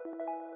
you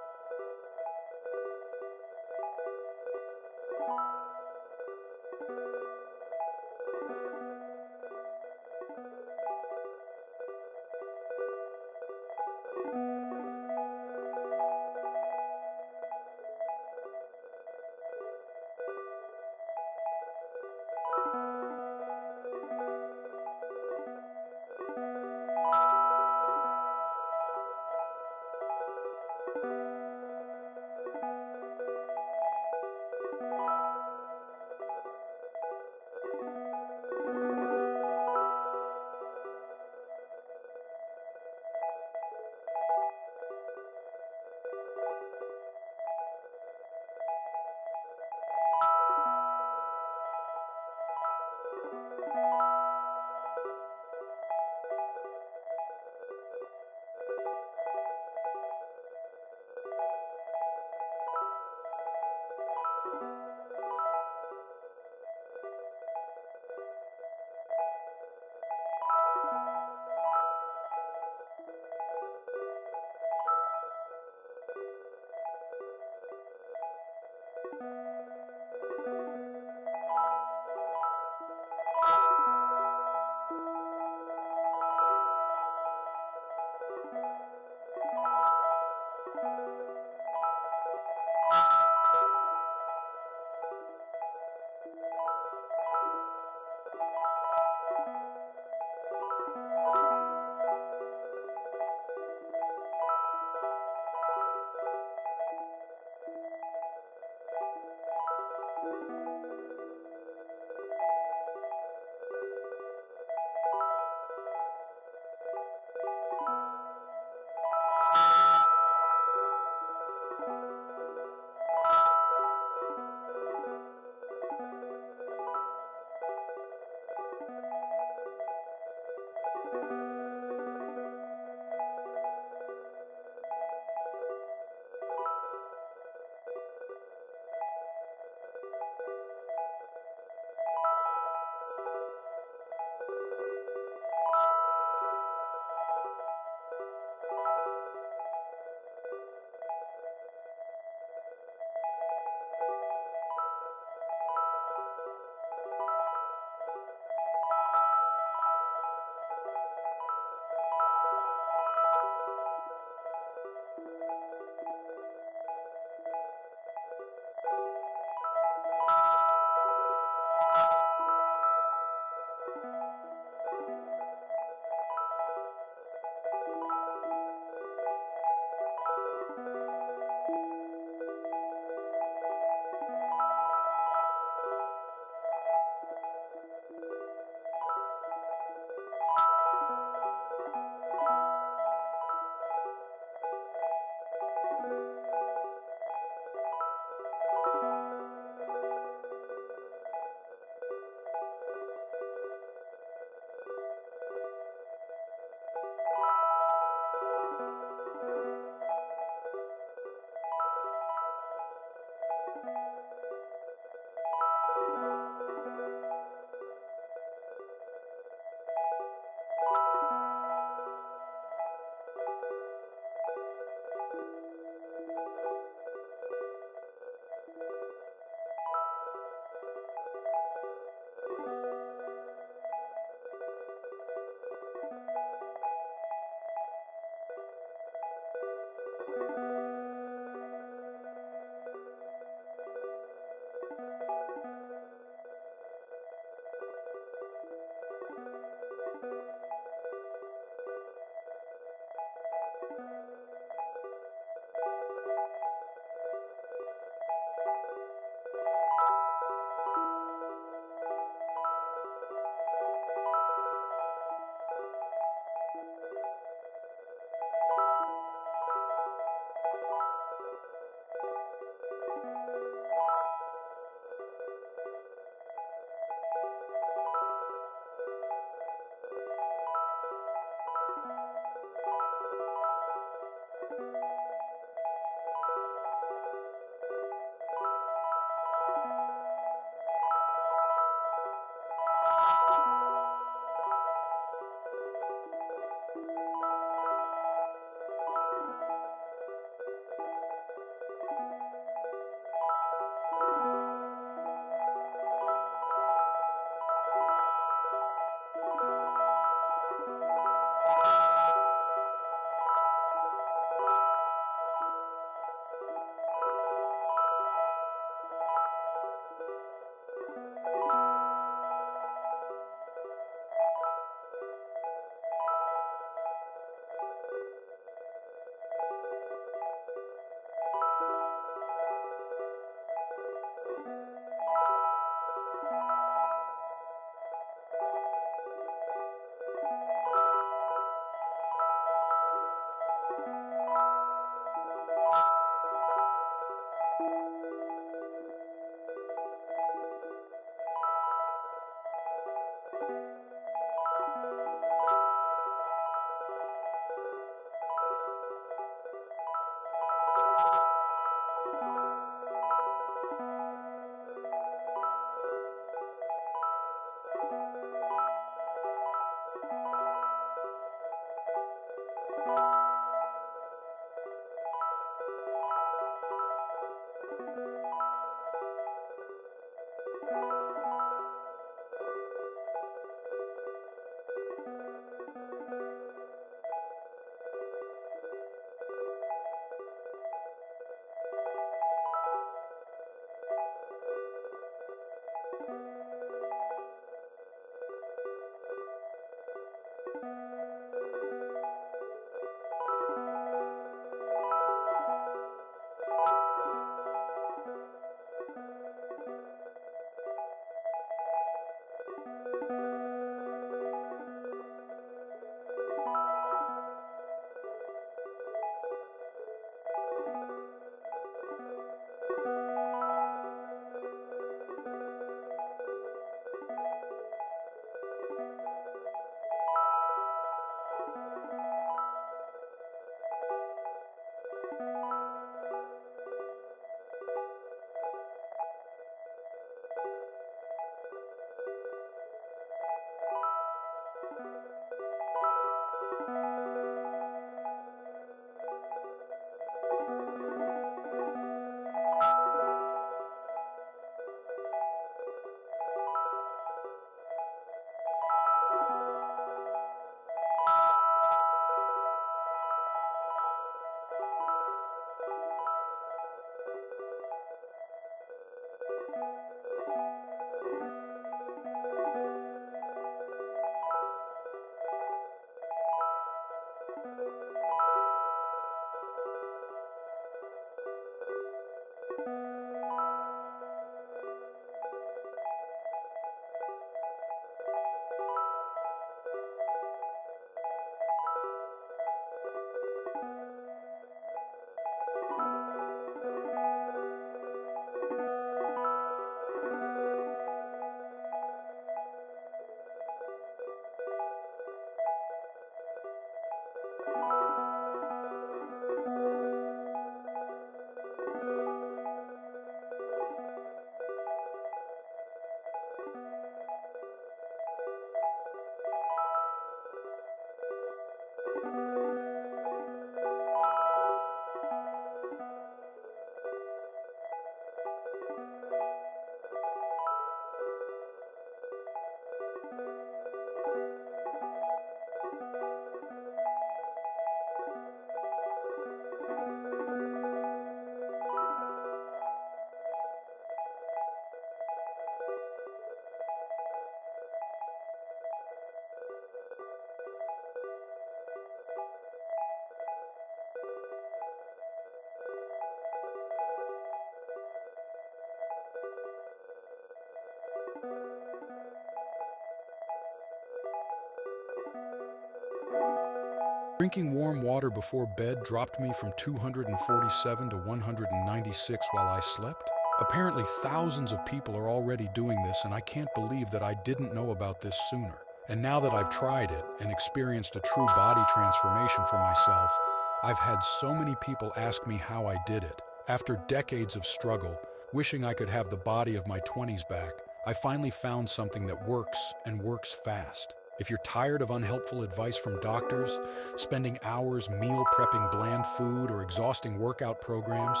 Drinking warm water before bed dropped me from 247 to 196 while I slept. Apparently, thousands of people are already doing this, and I can't believe that I didn't know about this sooner. And now that I've tried it and experienced a true body transformation for myself, I've had so many people ask me how I did it. After decades of struggle, wishing I could have the body of my 20s back, I finally found something that works and works fast. If you're tired of unhelpful advice from doctors, spending hours meal prepping bland food, or exhausting workout programs,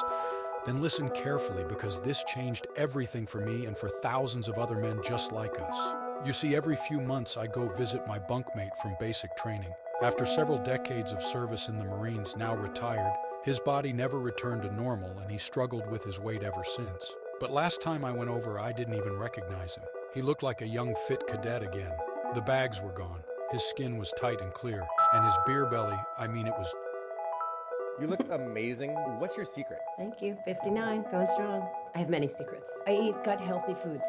then listen carefully, because this changed everything for me and for thousands of other men just like us. You see, every few months I go visit my bunkmate from basic training. After several decades of service in the Marines, now retired, his body never returned to normal and he struggled with his weight ever since. But last time I went over, I didn't even recognize him. He looked like a young, fit cadet again. The bags were gone, his skin was tight and clear, and his beer belly, it was... You look amazing. What's your secret? Thank you. 59, going strong. I have many secrets. I eat gut-healthy foods.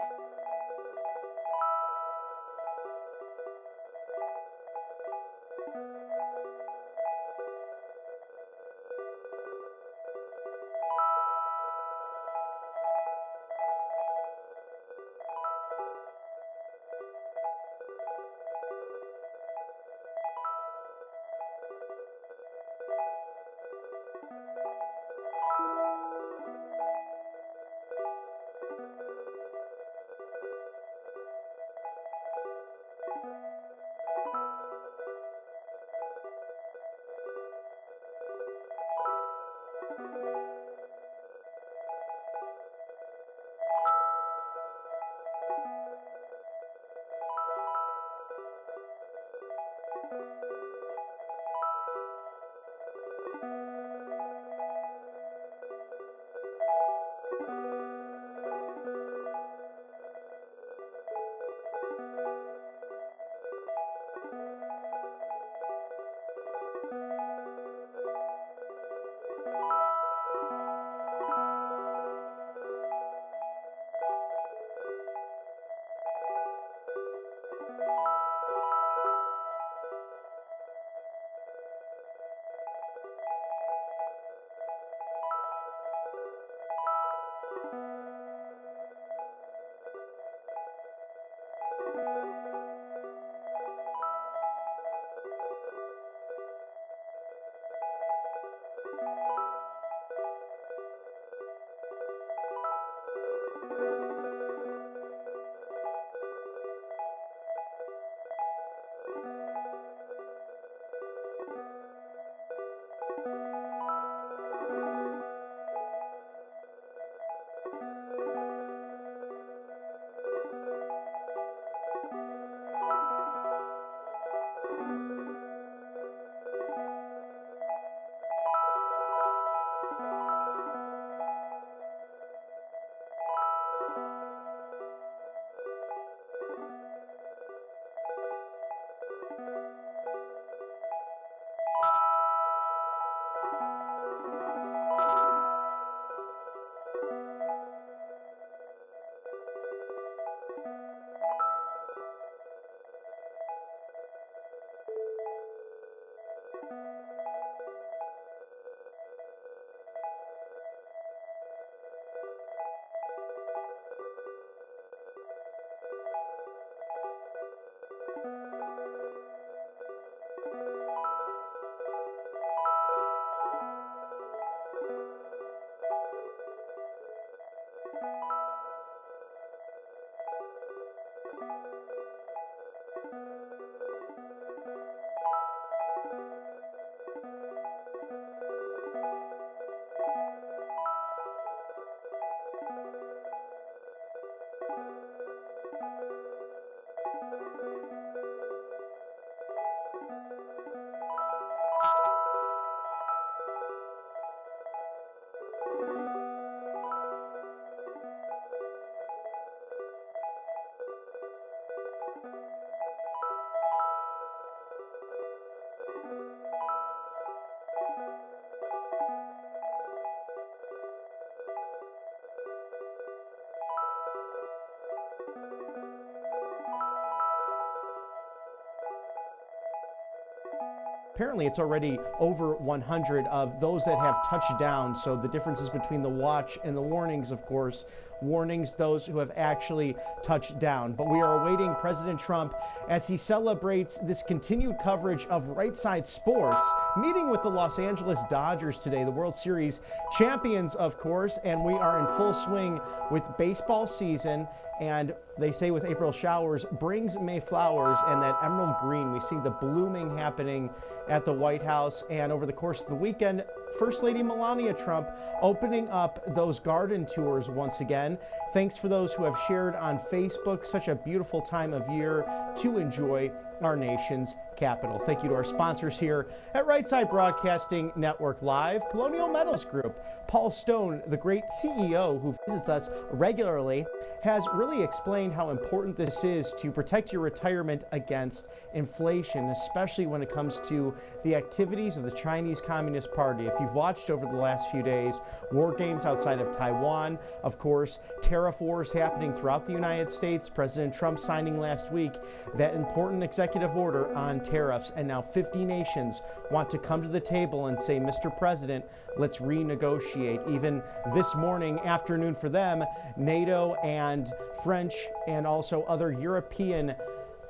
Apparently, it's already over 100 of those that have touched down. So the differences between the watch and the warnings, of course, warnings those who have actually touched down. But we are awaiting President Trump as he celebrates this continued coverage of Right Side Sports, meeting with the Los Angeles Dodgers today, the World Series champions, of course, and we are in full swing with baseball season. And they say with April showers brings May flowers, and that emerald green, we see the blooming happening at the White House. And over the course of the weekend, First Lady Melania Trump opening up those garden tours once again. Thanks for those who have shared on Facebook. Such a beautiful time of year to enjoy our nation's capital. Thank you to our sponsors here at Right Side Broadcasting Network Live, Colonial Metals Group. Paul Stone, the great CEO who visits us regularly, has really explained how important this is to protect your retirement against inflation, especially when it comes to the activities of the Chinese Communist Party. If you've watched over the last few days, war games outside of Taiwan, of course, tariff wars happening throughout the United States, President Trump signing last week that important executive order on tariffs, and now 50 nations want to come to the table and say, Mr. President, let's renegotiate. Even this morning, afternoon for them, NATO and French and also other European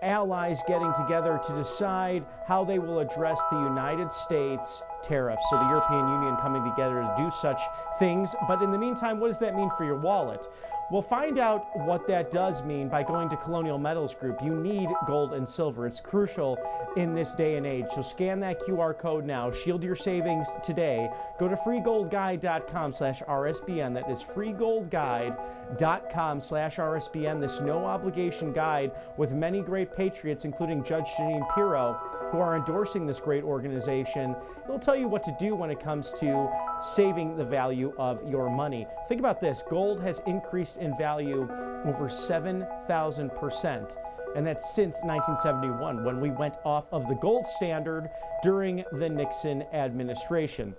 allies getting together to decide how they will address the United States tariffs. So the European Union coming together to do such things. But in the meantime, what does that mean for your wallet? We'll find out what that does mean by going to Colonial Metals Group. You need gold and silver. It's crucial in this day and age. So scan that QR code now. Shield your savings today. Go to freegoldguide.com/RSBN. That is freegoldguide.com/RSBN. This no obligation guide with many great patriots, including Judge Janine Pirro, who are endorsing this great organization. It'll tell you what to do when it comes to saving the value of your money. Think about this. Gold has increased in value over 7,000%. And that's since 1971, when we went off of the gold standard during the Nixon administration.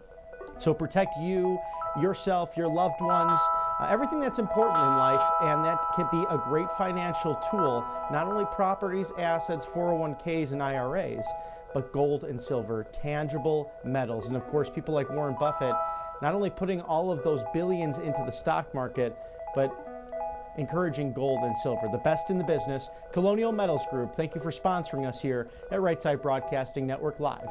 So protect you, yourself, your loved ones, everything that's important in life, and that can be a great financial tool. Not only properties, assets, 401ks, and IRAs, but gold and silver, tangible metals. And of course, people like Warren Buffett, not only putting all of those billions into the stock market, but encouraging gold and silver, the best in the business. Colonial Metals Group, thank you for sponsoring us here at Right Side Broadcasting Network Live.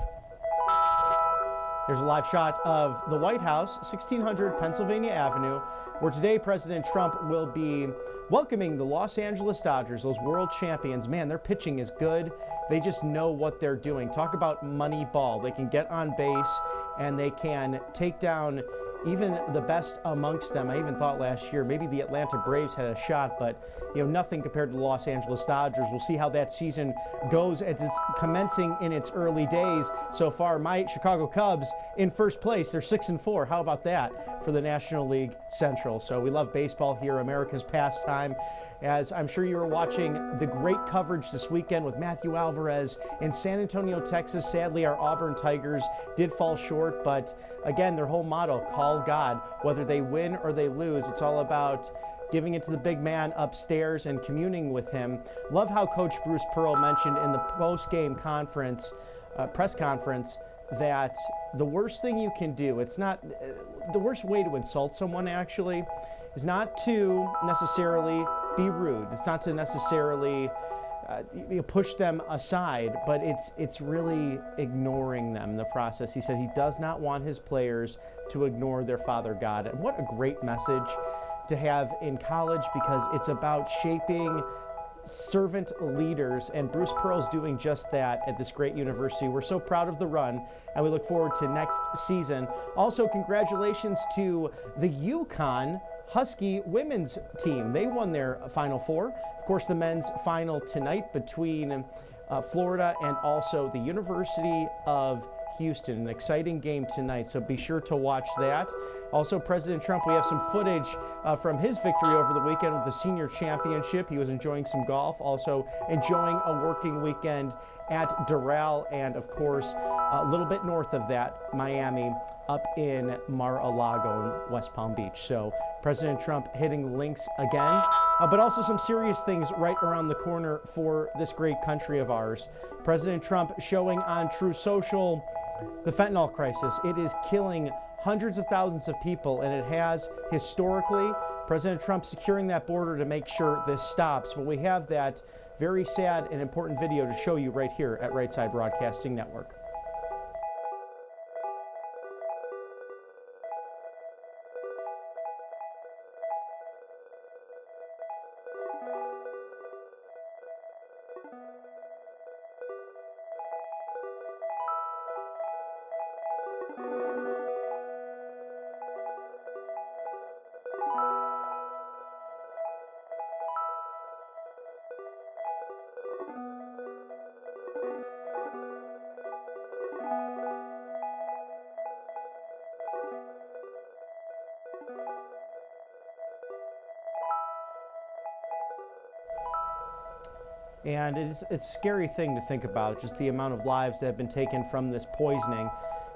There's a live shot of the White House, 1600 Pennsylvania Avenue, where today President Trump will be welcoming the Los Angeles Dodgers, those world champions. Man, their pitching is good. They just know what they're doing. Talk about money ball. They can get on base and they can take down even the best amongst them. I even thought last year maybe the Atlanta Braves had a shot, but nothing compared to the Los Angeles Dodgers. We'll see how that season goes as it's commencing in its early days. So far, my Chicago Cubs in first place. They're 6-4. How about that for the National League Central? So we love baseball here, America's pastime. As I'm sure you were watching the great coverage this weekend with Matthew Alvarez in San Antonio, Texas. Sadly, our Auburn Tigers did fall short, but again, their whole motto, call God. Whether they win or they lose, it's all about giving it to the big man upstairs and communing with him. Love how Coach Bruce Pearl mentioned in the post-game press conference, that the worst thing you can do, it's not the worst way to insult someone actually, is not to necessarily be rude. It's not to necessarily push them aside, but it's really ignoring them in the process. He said he does not want his players to ignore their Father God. And what a great message to have in college, because it's about shaping servant leaders, and Bruce Pearl's doing just that at this great university. We're so proud of the run, and we look forward to next season. Also, congratulations to the UConn Husky women's team. They won their Final Four. Of course, the men's final tonight between Florida and also the University of Houston. An exciting game tonight, so be sure to watch that. Also, President Trump, we have some footage from his victory over the weekend with the senior championship. He was enjoying some golf, also enjoying a working weekend at Doral, and of course, a little bit north of that, Miami, up in Mar-a-Lago in West Palm Beach. So President Trump hitting the links again, but also some serious things right around the corner for this great country of ours. President Trump showing on True Social the fentanyl crisis. It is killing hundreds of thousands of people, and it has historically. President Trump securing that border to make sure this stops. But we have that very sad and important video to show you right here at Right Side Broadcasting Network. And it's a scary thing to think about, just the amount of lives that have been taken from this poisoning.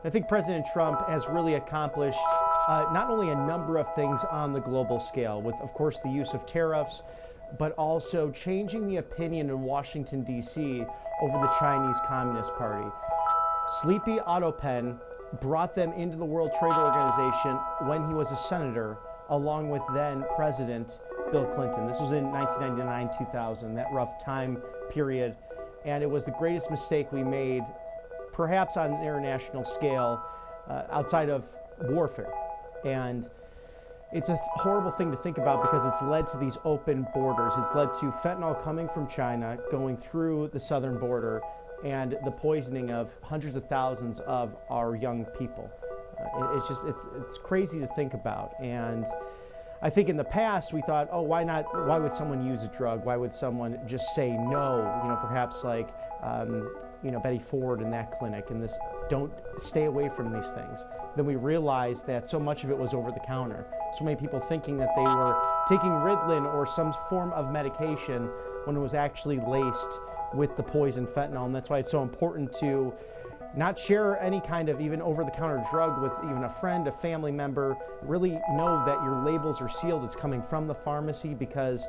I think President Trump has really accomplished not only a number of things on the global scale, with, of course, the use of tariffs, but also changing the opinion in Washington, D.C. over the Chinese Communist Party. Sleepy Otto Penn brought them into the World Trade Organization when he was a senator, along with then President Bill Clinton. This was in 1999-2000, that rough time period. And it was the greatest mistake we made, perhaps on an international scale, outside of warfare. And it's a horrible thing to think about because it's led to these open borders. It's led to fentanyl coming from China, going through the southern border, and the poisoning of hundreds of thousands of our young people. It's crazy to think about. And I think in the past we thought, oh, why not? Why would someone use a drug? Why would someone just say no? You know, perhaps like, Betty Ford in that clinic, and this, don't stay away from these things. Then we realized that so much of it was over the counter. So many people thinking that they were taking Ritalin or some form of medication when it was actually laced with the poison fentanyl. And that's why it's so important to not share any kind of even over-the-counter drug with even a friend, a family member. Really know that your labels are sealed. It's coming from the pharmacy, because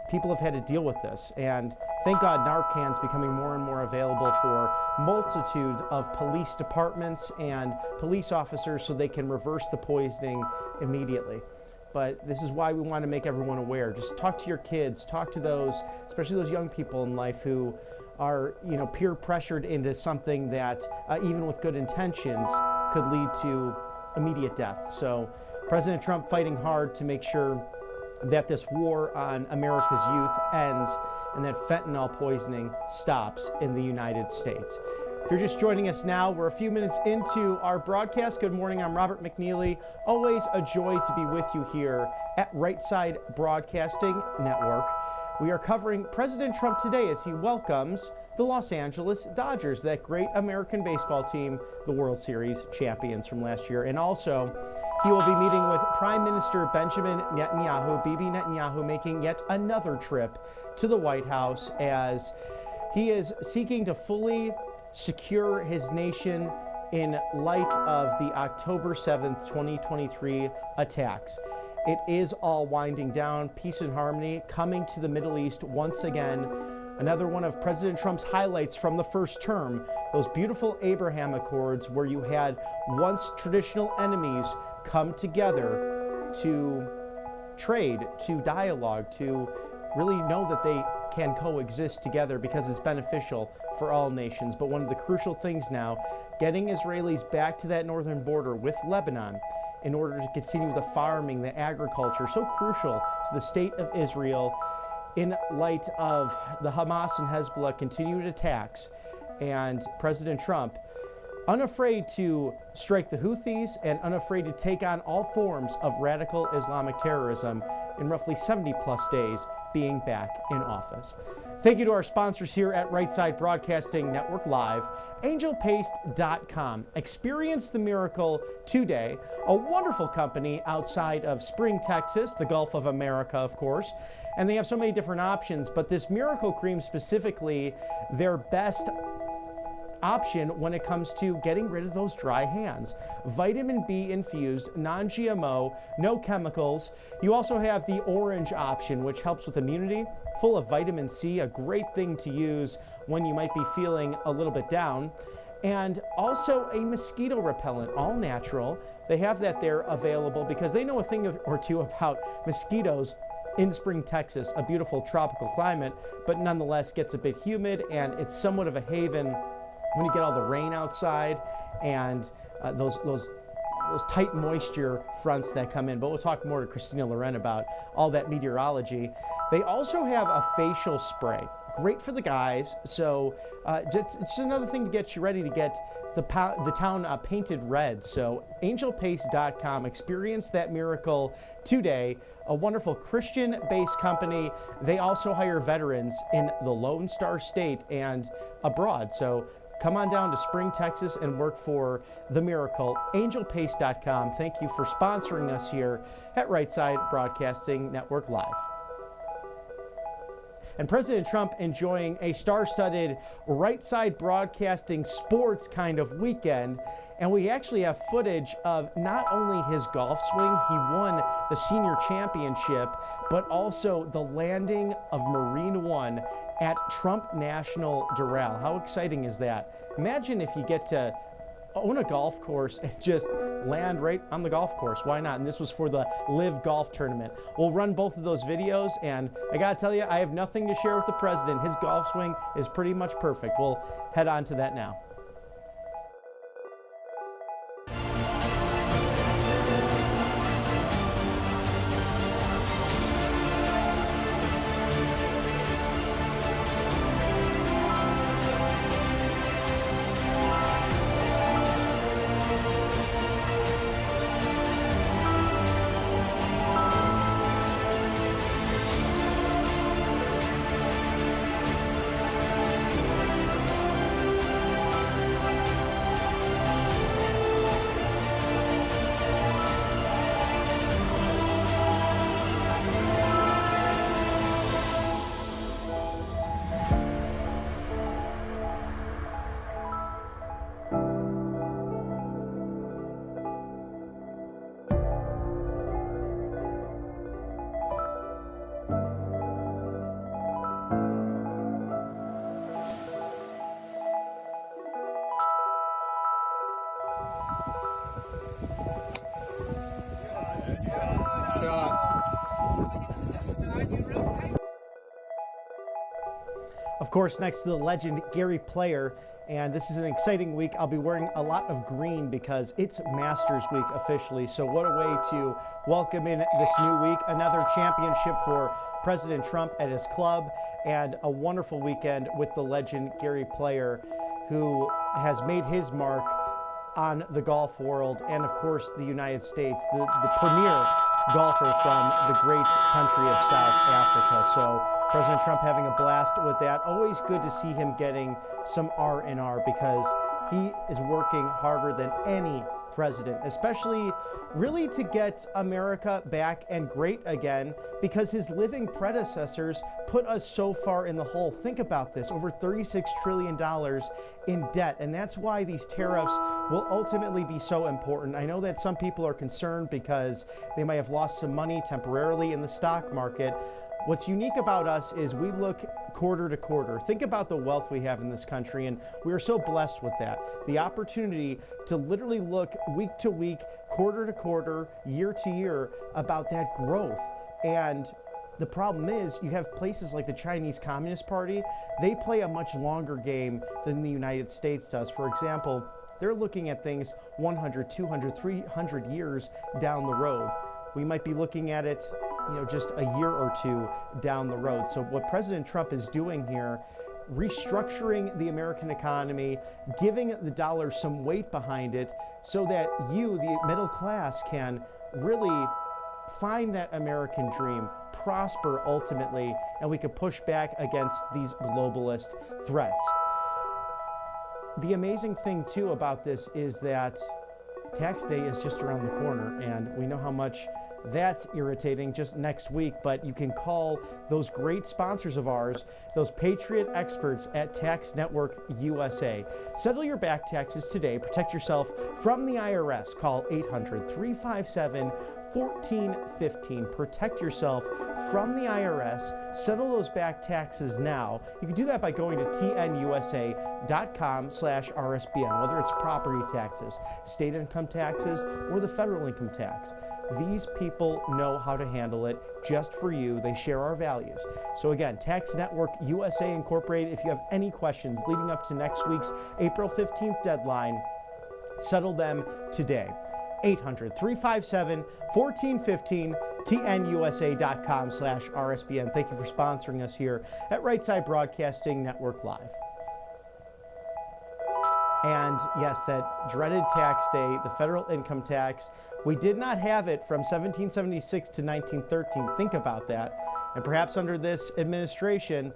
people have had to deal with this. And thank God Narcan's becoming more and more available for multitude of police departments and police officers so they can reverse the poisoning immediately. But this is why we want to make everyone aware. Just talk to your kids, talk to those, especially those young people in life who are, peer pressured into something that, even with good intentions, could lead to immediate death. So President Trump fighting hard to make sure that this war on America's youth ends and that fentanyl poisoning stops in the United States. If you're just joining us now, we're a few minutes into our broadcast. Good morning, I'm Robert McNeely. Always a joy to be with you here at Right Side Broadcasting Network. We are covering President Trump today as he welcomes the Los Angeles Dodgers, that great American baseball team, the World Series champions from last year. And also, he will be meeting with Prime Minister Benjamin Netanyahu, Bibi Netanyahu, making yet another trip to the White House as he is seeking to fully secure his nation in light of the October 7th, 2023 attacks. It is all winding down, peace and harmony coming to the Middle East once again. Another one of President Trump's highlights from the first term, those beautiful Abraham Accords where you had once traditional enemies come together to trade, to dialogue, to really know that they can coexist together because it's beneficial for all nations. But one of the crucial things now, getting Israelis back to that northern border with Lebanon in order to continue the farming, the agriculture, so crucial to the state of Israel in light of the Hamas and Hezbollah continued attacks, and President Trump unafraid to strike the Houthis and unafraid to take on all forms of radical Islamic terrorism in roughly 70 plus days being back in office. Thank you to our sponsors here at Right Side Broadcasting Network Live, angelpaste.com. Experience the miracle today. A wonderful company outside of Spring, Texas, the Gulf of America, of course. And they have so many different options, but this miracle cream specifically, their best option when it comes to getting rid of those dry hands. Vitamin B infused, non-GMO, no chemicals. You also have the orange option, which helps with immunity, full of vitamin C, a great thing to use when you might be feeling a little bit down. And also a mosquito repellent, all natural. They have that there available because they know a thing or two about mosquitoes in Spring, Texas, a beautiful tropical climate, but nonetheless gets a bit humid, and it's somewhat of a haven when you get all the rain outside and those tight moisture fronts that come in. But we'll talk more to Christina Loren about all that meteorology. They also have a facial spray, great for the guys. So it's just another thing to get you ready to get the town painted red. So angelpaste.com, experience that miracle today. A wonderful Christian-based company. They also hire veterans in the Lone Star State and abroad. So come on down to Spring, Texas and work for the miracle. Angelpaste.com. Thank you for sponsoring us here at Right Side Broadcasting Network Live. And President Trump enjoying a star-studded Right Side Broadcasting sports kind of weekend. And we actually have footage of not only his golf swing, he won the senior championship, but also the landing of Marine One at Trump National Doral. How exciting is that? Imagine if you get to own a golf course and just land right on the golf course. Why not? And this was for the LIVE Golf Tournament. We'll run both of those videos, and I gotta tell you, I have nothing to share with the president. His golf swing is pretty much perfect. We'll head on to that now. Of course, next to the legend Gary Player, and this is an exciting week. I'll be wearing a lot of green because it's Masters Week officially. So what a way to welcome in this new week. Another championship for President Trump at his club, and a wonderful weekend with the legend Gary Player, who has made his mark on the golf world and, of course, the United States, the premier golfer from the great country of South Africa. So President Trump having a blast with that. Always good to see him getting some R&R because he is working harder than any president, especially really to get America back and great again, because his living predecessors put us so far in the hole. Think about this, over $36 trillion in debt, and that's why these tariffs will ultimately be so important. I know that some people are concerned because they might have lost some money temporarily in the stock market. What's unique about us is we look quarter to quarter. Think about the wealth we have in this country, and we are so blessed with that. The opportunity to literally look week to week, quarter to quarter, year to year about that growth. And the problem is you have places like the Chinese Communist Party. They play a much longer game than the United States does. For example, they're looking at things 100, 200, 300 years down the road. We might be looking at it just a year or two down the road. So what President Trump is doing here, restructuring the American economy, giving the dollar some weight behind it so that you, the middle class, can really find that American dream, prosper ultimately, and we could push back against these globalist threats. The amazing thing too about this is that tax day is just around the corner, and we know how much that's irritating just next week, but you can call those great sponsors of ours, those Patriot experts at Tax Network USA. Settle your back taxes today. Protect yourself from the IRS. Call 800-357-1415. Protect yourself from the IRS. Settle those back taxes now. You can do that by going to tnusa.com/RSBN, whether it's property taxes, state income taxes, or the federal income tax. These people know how to handle it just for you. They share our values. So again, Tax Network USA Incorporated, if you have any questions leading up to next week's April 15th deadline, settle them today. 800-357-1415, tnusa.com/RSBN. Thank you for sponsoring us here at Right Side Broadcasting Network Live. And yes, that dreaded tax day, the federal income tax, we did not have it from 1776 to 1913. Think about that. And perhaps under this administration,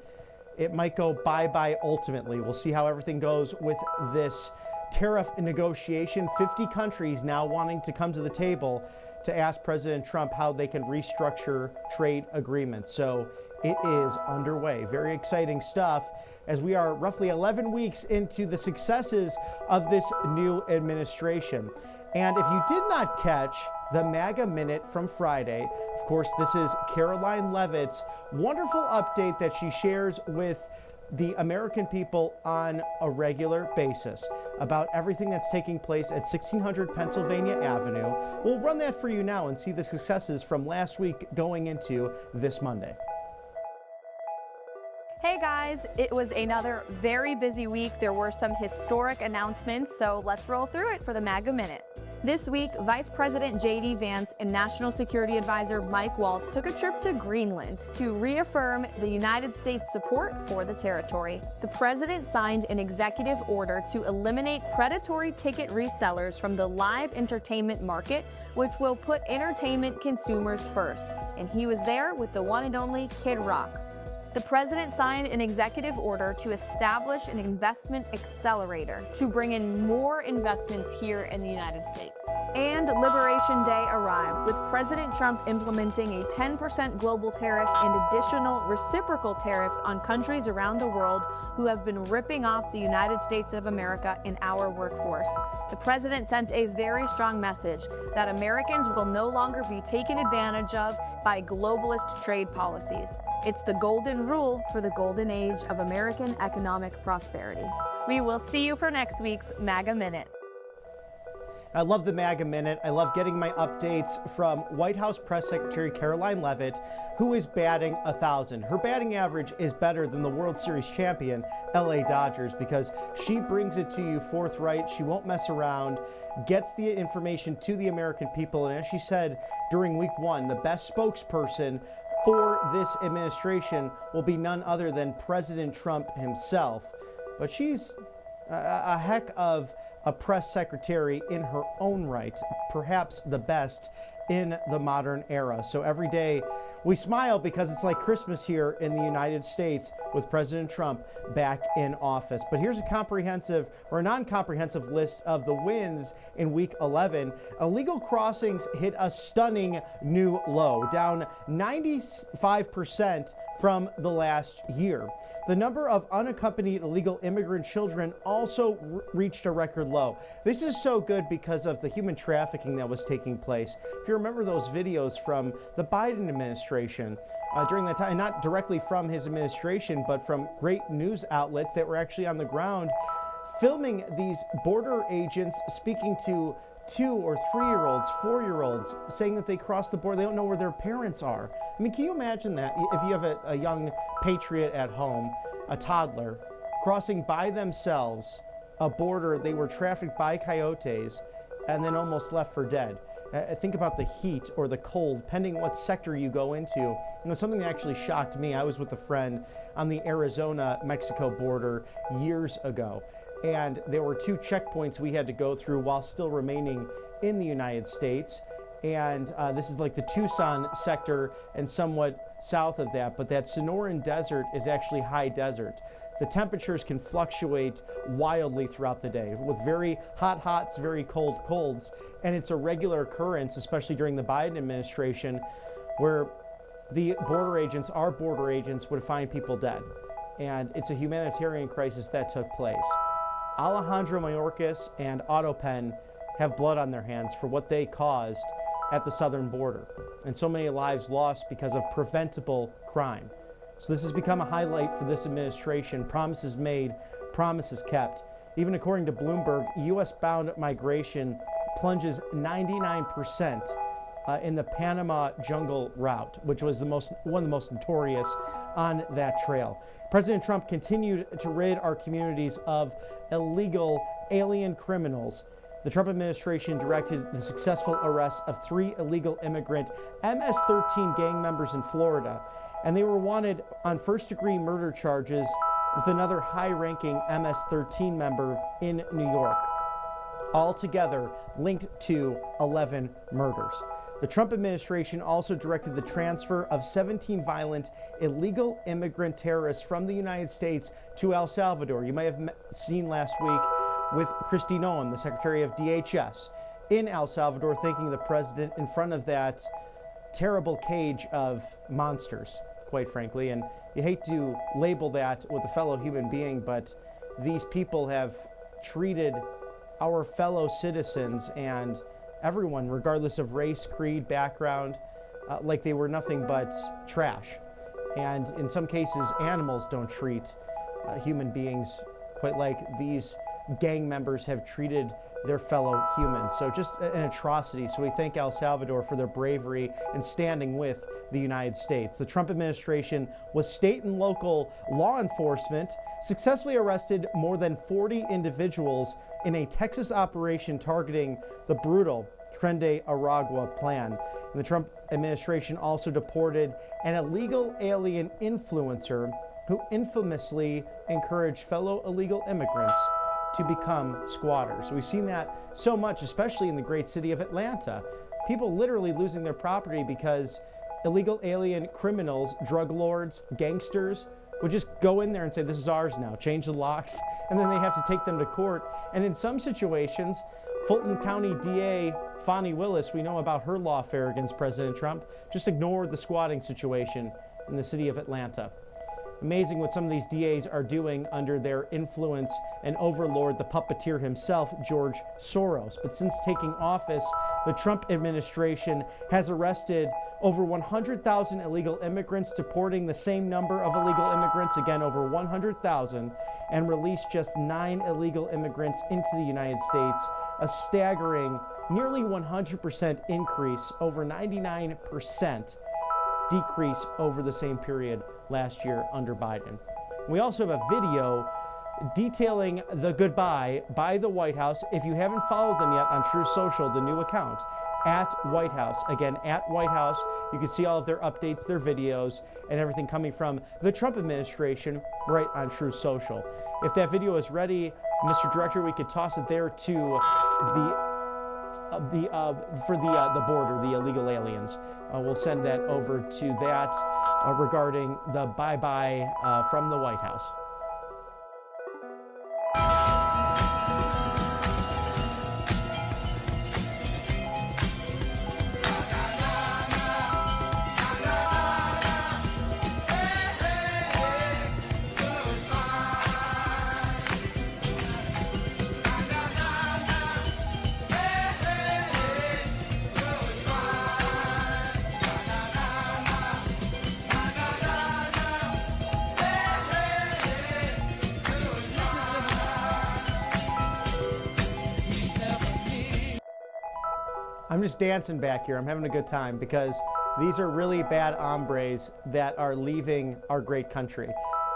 it might go bye-bye ultimately. We'll see how everything goes with this tariff negotiation. 50 countries now wanting to come to the table to ask President Trump how they can restructure trade agreements. So it is underway. Very exciting stuff as we are roughly 11 weeks into the successes of this new administration. And if you did not catch the MAGA Minute from Friday, of course, this is Caroline Leavitt's wonderful update that she shares with the American people on a regular basis about everything that's taking place at 1600 Pennsylvania Avenue. We'll run that for you now and see the successes from last week going into this Monday. Hey guys, it was another very busy week. There were some historic announcements, so let's roll through it for the MAGA Minute. This week, Vice President J.D. Vance and National Security Advisor Mike Waltz took a trip to Greenland to reaffirm the United States' support for the territory. The president signed an executive order to eliminate predatory ticket resellers from the live entertainment market, which will put entertainment consumers first. And he was there with the one and only Kid Rock. The president signed an executive order to establish an investment accelerator to bring in more investments here in the United States. And Liberation Day arrived, with President Trump implementing a 10% global tariff and additional reciprocal tariffs on countries around the world who have been ripping off the United States of America and our workforce. The president sent a very strong message that Americans will no longer be taken advantage of by globalist trade policies. It's the golden rule for the golden age of American economic prosperity. We will see you for next week's MAGA Minute. I love the MAGA Minute. I love getting my updates from White House Press Secretary Caroline Leavitt, who is batting 1,000. Her batting average is better than the World Series champion, LA Dodgers, because she brings it to you forthright. She won't mess around, gets the information to the American people. And as she said during week one, the best spokesperson for this administration will be none other than President Trump himself. But she's a heck of a press secretary in her own right, perhaps the best in the modern era. So every day we smile because it's like Christmas here in the United States with President Trump back in office. But here's a comprehensive or a non-comprehensive list of the wins in week 11. Illegal crossings hit a stunning new low, down 95% from the last year. The number of unaccompanied illegal immigrant children also reached a record low. This is so good because of the human trafficking that was taking place. If you remember those videos from the Biden administration during that time, not directly from his administration, but from great news outlets that were actually on the ground filming these border agents speaking to 2 or 3-year-olds, 4-year-olds, saying that they crossed the border. They don't know where their parents are. I mean, can you imagine that? If you have a young patriot at home, a toddler, crossing by themselves a border, they were trafficked by coyotes and then almost left for dead. Think about the heat or the cold, depending what sector you go into. You know, something that actually shocked me, I was with a friend on the Arizona-Mexico border years ago, and there were 2 checkpoints we had to go through while still remaining in the United States. And this is like the Tucson sector and somewhat south of that, but that Sonoran Desert is actually high desert. The temperatures can fluctuate wildly throughout the day with very hot hots, very cold colds, and it's a regular occurrence, especially during the Biden administration, where the border agents, our border agents, would find people dead. And it's a humanitarian crisis that took place. Alejandro Mayorkas and Otto Penn have blood on their hands for what they caused at the southern border, and so many lives lost because of preventable crime. So this has become a highlight for this administration. Promises made, promises kept. Even according to Bloomberg, U.S.-bound migration plunges 99% in the Panama Jungle route, which was one of the most notorious on that trail. President Trump continued to rid our communities of illegal alien criminals. The Trump administration directed the successful arrest of 3 illegal immigrant MS-13 gang members in Florida, and they were wanted on first-degree murder charges with another high-ranking MS-13 member in New York, altogether linked to 11 murders. The Trump administration also directed the transfer of 17 violent illegal immigrant terrorists from the United States to El Salvador. You may have seen last week with Kristi Noem, the Secretary of DHS, in El Salvador, thanking the president in front of that terrible cage of monsters, quite frankly. And you hate to label that with a fellow human being, but these people have treated our fellow citizens and everyone, regardless of race, creed, background, like they were nothing but trash. And in some cases, animals don't treat human beings quite like these gang members have treated their fellow humans. So just an atrocity. So we thank El Salvador for their bravery in standing with the United States. The Trump administration, with state and local law enforcement, successfully arrested more than 40 individuals in a Texas operation targeting the brutal Tren de Aragua plan. And the Trump administration also deported an illegal alien influencer who infamously encouraged fellow illegal immigrants to become squatters. We've seen that so much, especially in the great city of Atlanta. People literally losing their property because illegal alien criminals, drug lords, gangsters would just go in there and say, this is ours now, change the locks, and then they have to take them to court. And in some situations, Fulton County DA Fani Willis, we know about her lawfare against President Trump, just ignored the squatting situation in the city of Atlanta. Amazing what some of these DAs are doing under their influence and overlord, the puppeteer himself, George Soros. But since taking office, the Trump administration has arrested over 100,000 illegal immigrants, deporting the same number of illegal immigrants, again over 100,000, and released just 9 illegal immigrants into the United States, a staggering nearly 100% increase, over 99% decrease over the same period last year under Biden. We also have a video detailing the goodbye by the White House. If you haven't followed them yet on True Social, the new account, at White House. Again, at White House, you can see all of their updates, their videos, and everything coming from the Trump administration right on True Social. If that video is ready, Mr. Director, we could toss it there to the border, the illegal aliens. We'll send that over to that regarding the bye-bye from the White House. I'm just dancing back here. I'm having a good time because these are really bad hombres that are leaving our great country.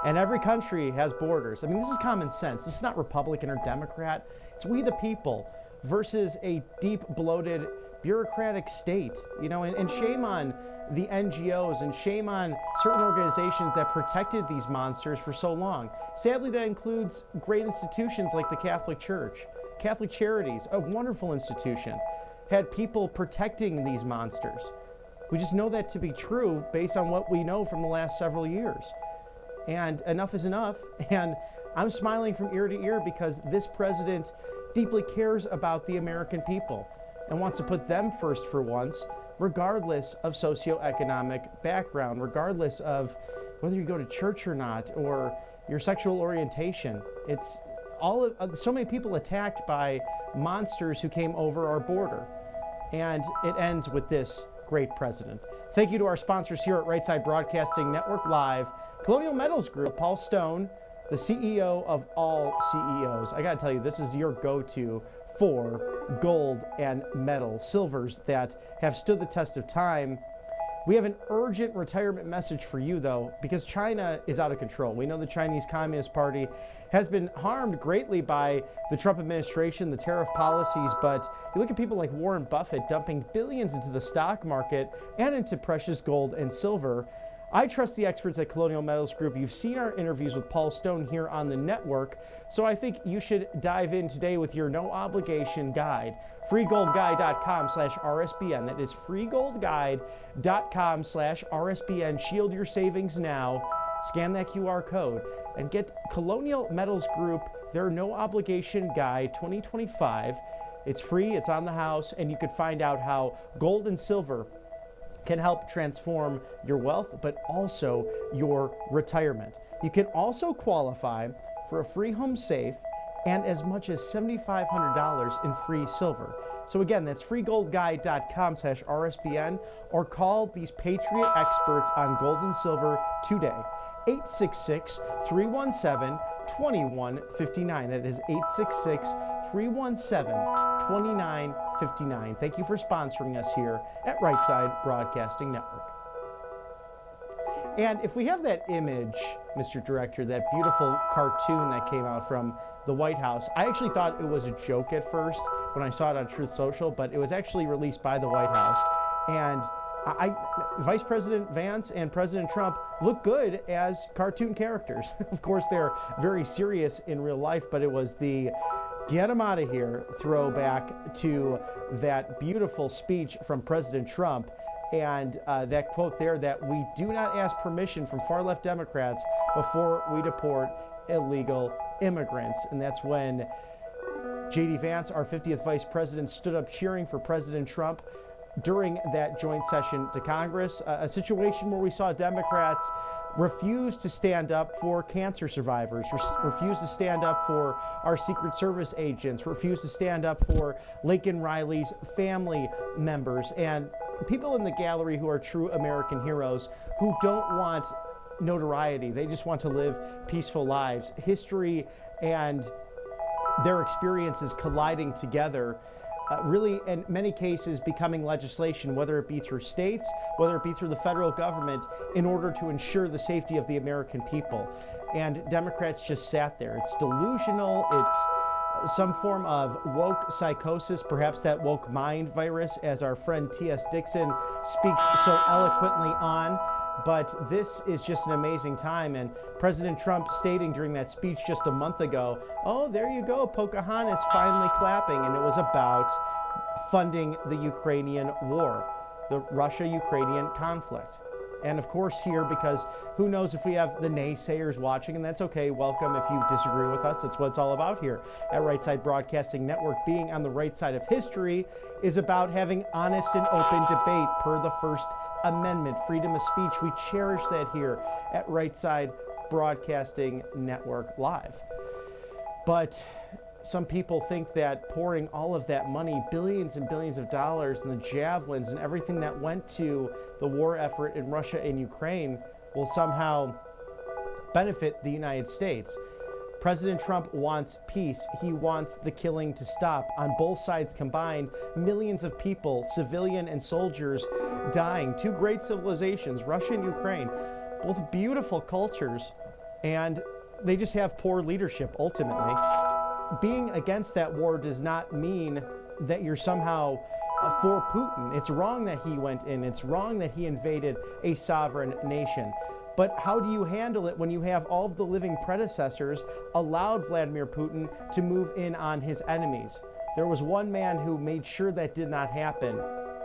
And every country has borders. I mean, this is common sense. This is not Republican or Democrat. It's we the people versus a deep, bloated, bureaucratic state. You know, and shame on the NGOs and shame on certain organizations that protected these monsters for so long. Sadly, that includes great institutions like the Catholic Church. Catholic Charities, a wonderful institution. had people protecting these monsters. We just know that to be true based on what we know from the last several years. And enough is enough. And I'm smiling from ear to ear because this president deeply cares about the American people and wants to put them first for once, regardless of socioeconomic background, regardless of whether you go to church or not, or your sexual orientation. It's all of so many people attacked by monsters who came over our border. And it ends with this great president. Thank you to our sponsors here at Right Side Broadcasting Network Live, Colonial Metals Group, Paul Stone, the CEO of all CEOs. I gotta tell you, this is your go-to for gold and metal, silvers that have stood the test of time. We have an urgent retirement message for you, though, because China is out of control. We know the Chinese Communist Party has been harmed greatly by the Trump administration, the tariff policies, but you look at people like Warren Buffett dumping billions into the stock market and into precious gold and silver. I trust the experts at Colonial Metals Group. You've seen our interviews with Paul Stone here on the network, so I think you should dive in today with your no-obligation guide. freegoldguide.com/RSBN. That is freegoldguide.com/RSBN. Shield your savings now. Scan that QR code and get Colonial Metals Group their no-obligation guide 2025. It's free, it's on the house, and you could find out how gold and silver can help transform your wealth, but also your retirement. You can also qualify for a free home safe and as much as $7,500 in free silver. So again, that's freegoldguide.com/RSBN, or call these Patriot experts on gold and silver today. 866-317-2159. That is 866-317-2959. Thank you for sponsoring us here at Right Side Broadcasting Network. And if we have that image, Mr. Director, that beautiful cartoon that came out from the White House, I actually thought it was a joke at first when I saw it on Truth Social, but it was actually released by the White House. And Vice President Vance and President Trump look good as cartoon characters. Of course, they're very serious in real life, but it was the get them out of here throwback to that beautiful speech from President Trump. And that quote there, that we do not ask permission from far-left Democrats before we deport illegal immigrants. And that's when J.D. Vance, our 50th vice president, stood up cheering for President Trump during that joint session to Congress, a situation where we saw Democrats refuse to stand up for cancer survivors, refuse to stand up for our Secret Service agents, refuse to stand up for Laken Riley's family members, and people in the gallery who are true American heroes who don't want notoriety. They just want to live peaceful lives. History and their experiences colliding together, really in many cases becoming legislation, whether it be through states, whether it be through the federal government, in order to ensure the safety of the American people. And Democrats just sat there. It's delusional. It's some form of woke psychosis, perhaps that woke mind virus, as our friend T.S. Dixon speaks so eloquently on. But this is just an amazing time, and President Trump stating during that speech just a month ago, oh, there you go, Pocahontas finally clapping, and it was about funding the Ukrainian war, the Russia-Ukrainian conflict. And of course here, because who knows if we have the naysayers watching, and that's okay, welcome if you disagree with us. That's what it's all about here at Right Side Broadcasting Network. Being on the right side of history is about having honest and open debate per the First Amendment, freedom of speech. We cherish that here at Right Side Broadcasting Network Live. But some people think that pouring all of that money, billions and billions of dollars, and the javelins and everything that went to the war effort in Russia and Ukraine will somehow benefit the United States. President Trump wants peace. He wants the killing to stop. On both sides combined, millions of people, civilian and soldiers, dying. Two great civilizations, Russia and Ukraine, both beautiful cultures, and they just have poor leadership ultimately. Being against that war does not mean that you're somehow for Putin. It's wrong that he went in. It's wrong that he invaded a sovereign nation. But how do you handle it when you have all of the living predecessors allowed Vladimir Putin to move in on his enemies? There was one man who made sure that did not happen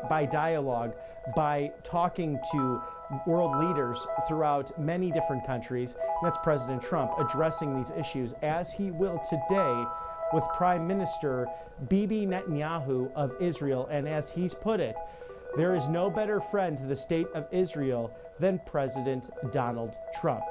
by dialogue, by talking to world leaders throughout many different countries. And that's President Trump addressing these issues, as he will today with Prime Minister Bibi Netanyahu of Israel. And as he's put it, there is no better friend to the state of Israel than President Donald Trump.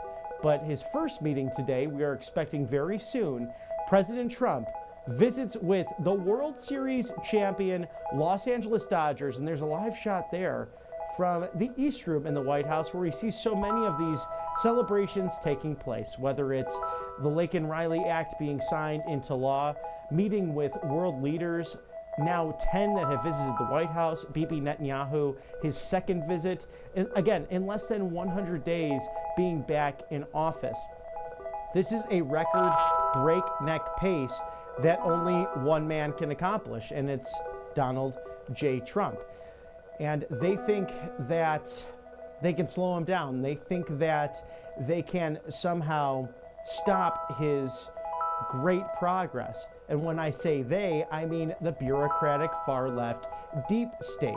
But his first meeting today, we are expecting very soon, President Trump visits with the World Series champion Los Angeles Dodgers, and there's a live shot there from the East Room in the White House where we see so many of these celebrations taking place, whether it's the Laken Riley Act being signed into law, meeting with world leaders, now 10 that have visited the White House, Bibi Netanyahu, his second visit, and again, in less than 100 days being back in office. This is a record breakneck pace that only one man can accomplish, and it's Donald J. Trump. And they think that they can slow him down. They think that they can somehow stop his great progress. And when I say they, I mean the bureaucratic far left deep state.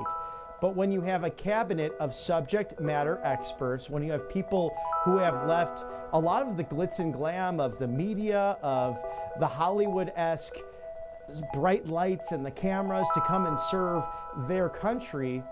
But when you have a cabinet of subject matter experts, when you have people who have left a lot of the glitz and glam of the media, of the Hollywood-esque bright lights and the cameras to come and serve their country,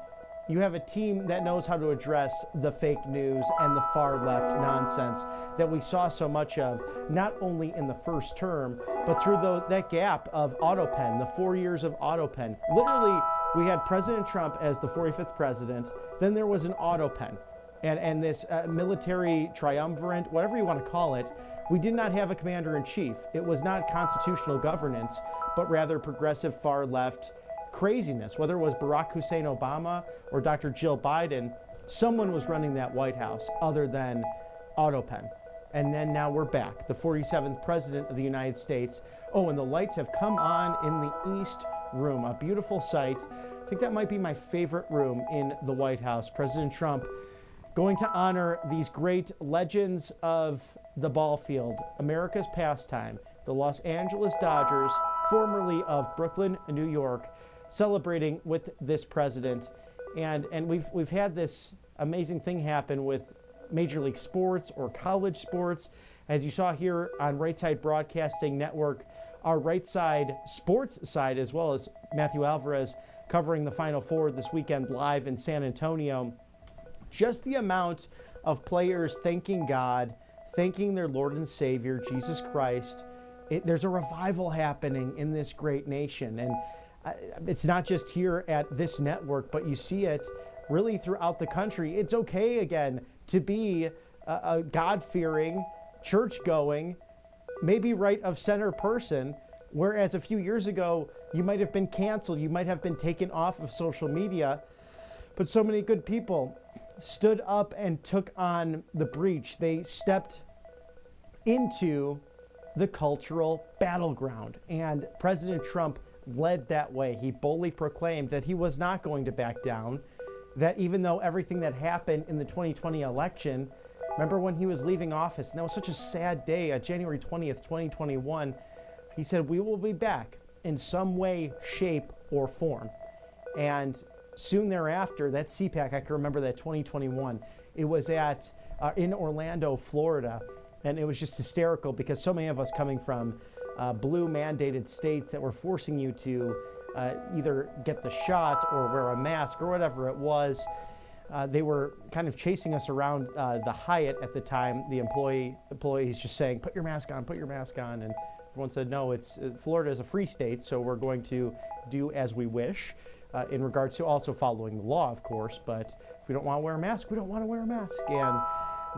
you have a team that knows how to address the fake news and the far left nonsense that we saw so much of, not only in the first term, but through that gap of AutoPen, the 4 years of AutoPen. Literally, we had President Trump as the 45th president, then there was an AutoPen, and this military triumvirate, whatever you want to call it. We did not have a commander-in-chief. It was not constitutional governance, but rather progressive far left craziness. Whether it was Barack Hussein Obama or Dr. Jill Biden, someone was running that White House other than AutoPen. And then now we're back, the 47th president of the United States. Oh, and the lights have come on in the East Room, a beautiful sight. I think that might be my favorite room in the White House. President Trump going to honor these great legends of the ball field, America's pastime, the Los Angeles Dodgers, formerly of Brooklyn, New York, celebrating with this president. And we've had this amazing thing happen with Major League Sports or college sports. As you saw here on Right Side Broadcasting Network, our Right Side Sports side, as well as Matthew Alvarez covering the Final Four this weekend live in San Antonio. Just the amount of players thanking God, thanking their Lord and Savior, Jesus Christ. There's a revival happening in this great nation. And it's not just here at this network, but you see it really throughout the country. It's okay again to be a God-fearing, church-going, maybe right of center person, whereas a few years ago, you might have been canceled, you might have been taken off of social media, but so many good people stood up and took on the breach. They stepped into the cultural battleground, and President Trump led that way. He boldly proclaimed that he was not going to back down, that even though everything that happened in the 2020 election, remember when he was leaving office, and that was such a sad day, January 20th, 2021, he said, we will be back in some way, shape, or form. And soon thereafter, that CPAC, I can remember that 2021, it was in Orlando, Florida, and it was just hysterical because so many of us coming from blue mandated states that were forcing you to either get the shot or wear a mask or whatever it was. They were kind of chasing us around the Hyatt at the time, the employees just saying, put your mask on, and everyone said, no, Florida is a free state, so we're going to do as we wish. In regards to also following the law, of course, but if we don't want to wear a mask, we don't want to wear a mask. And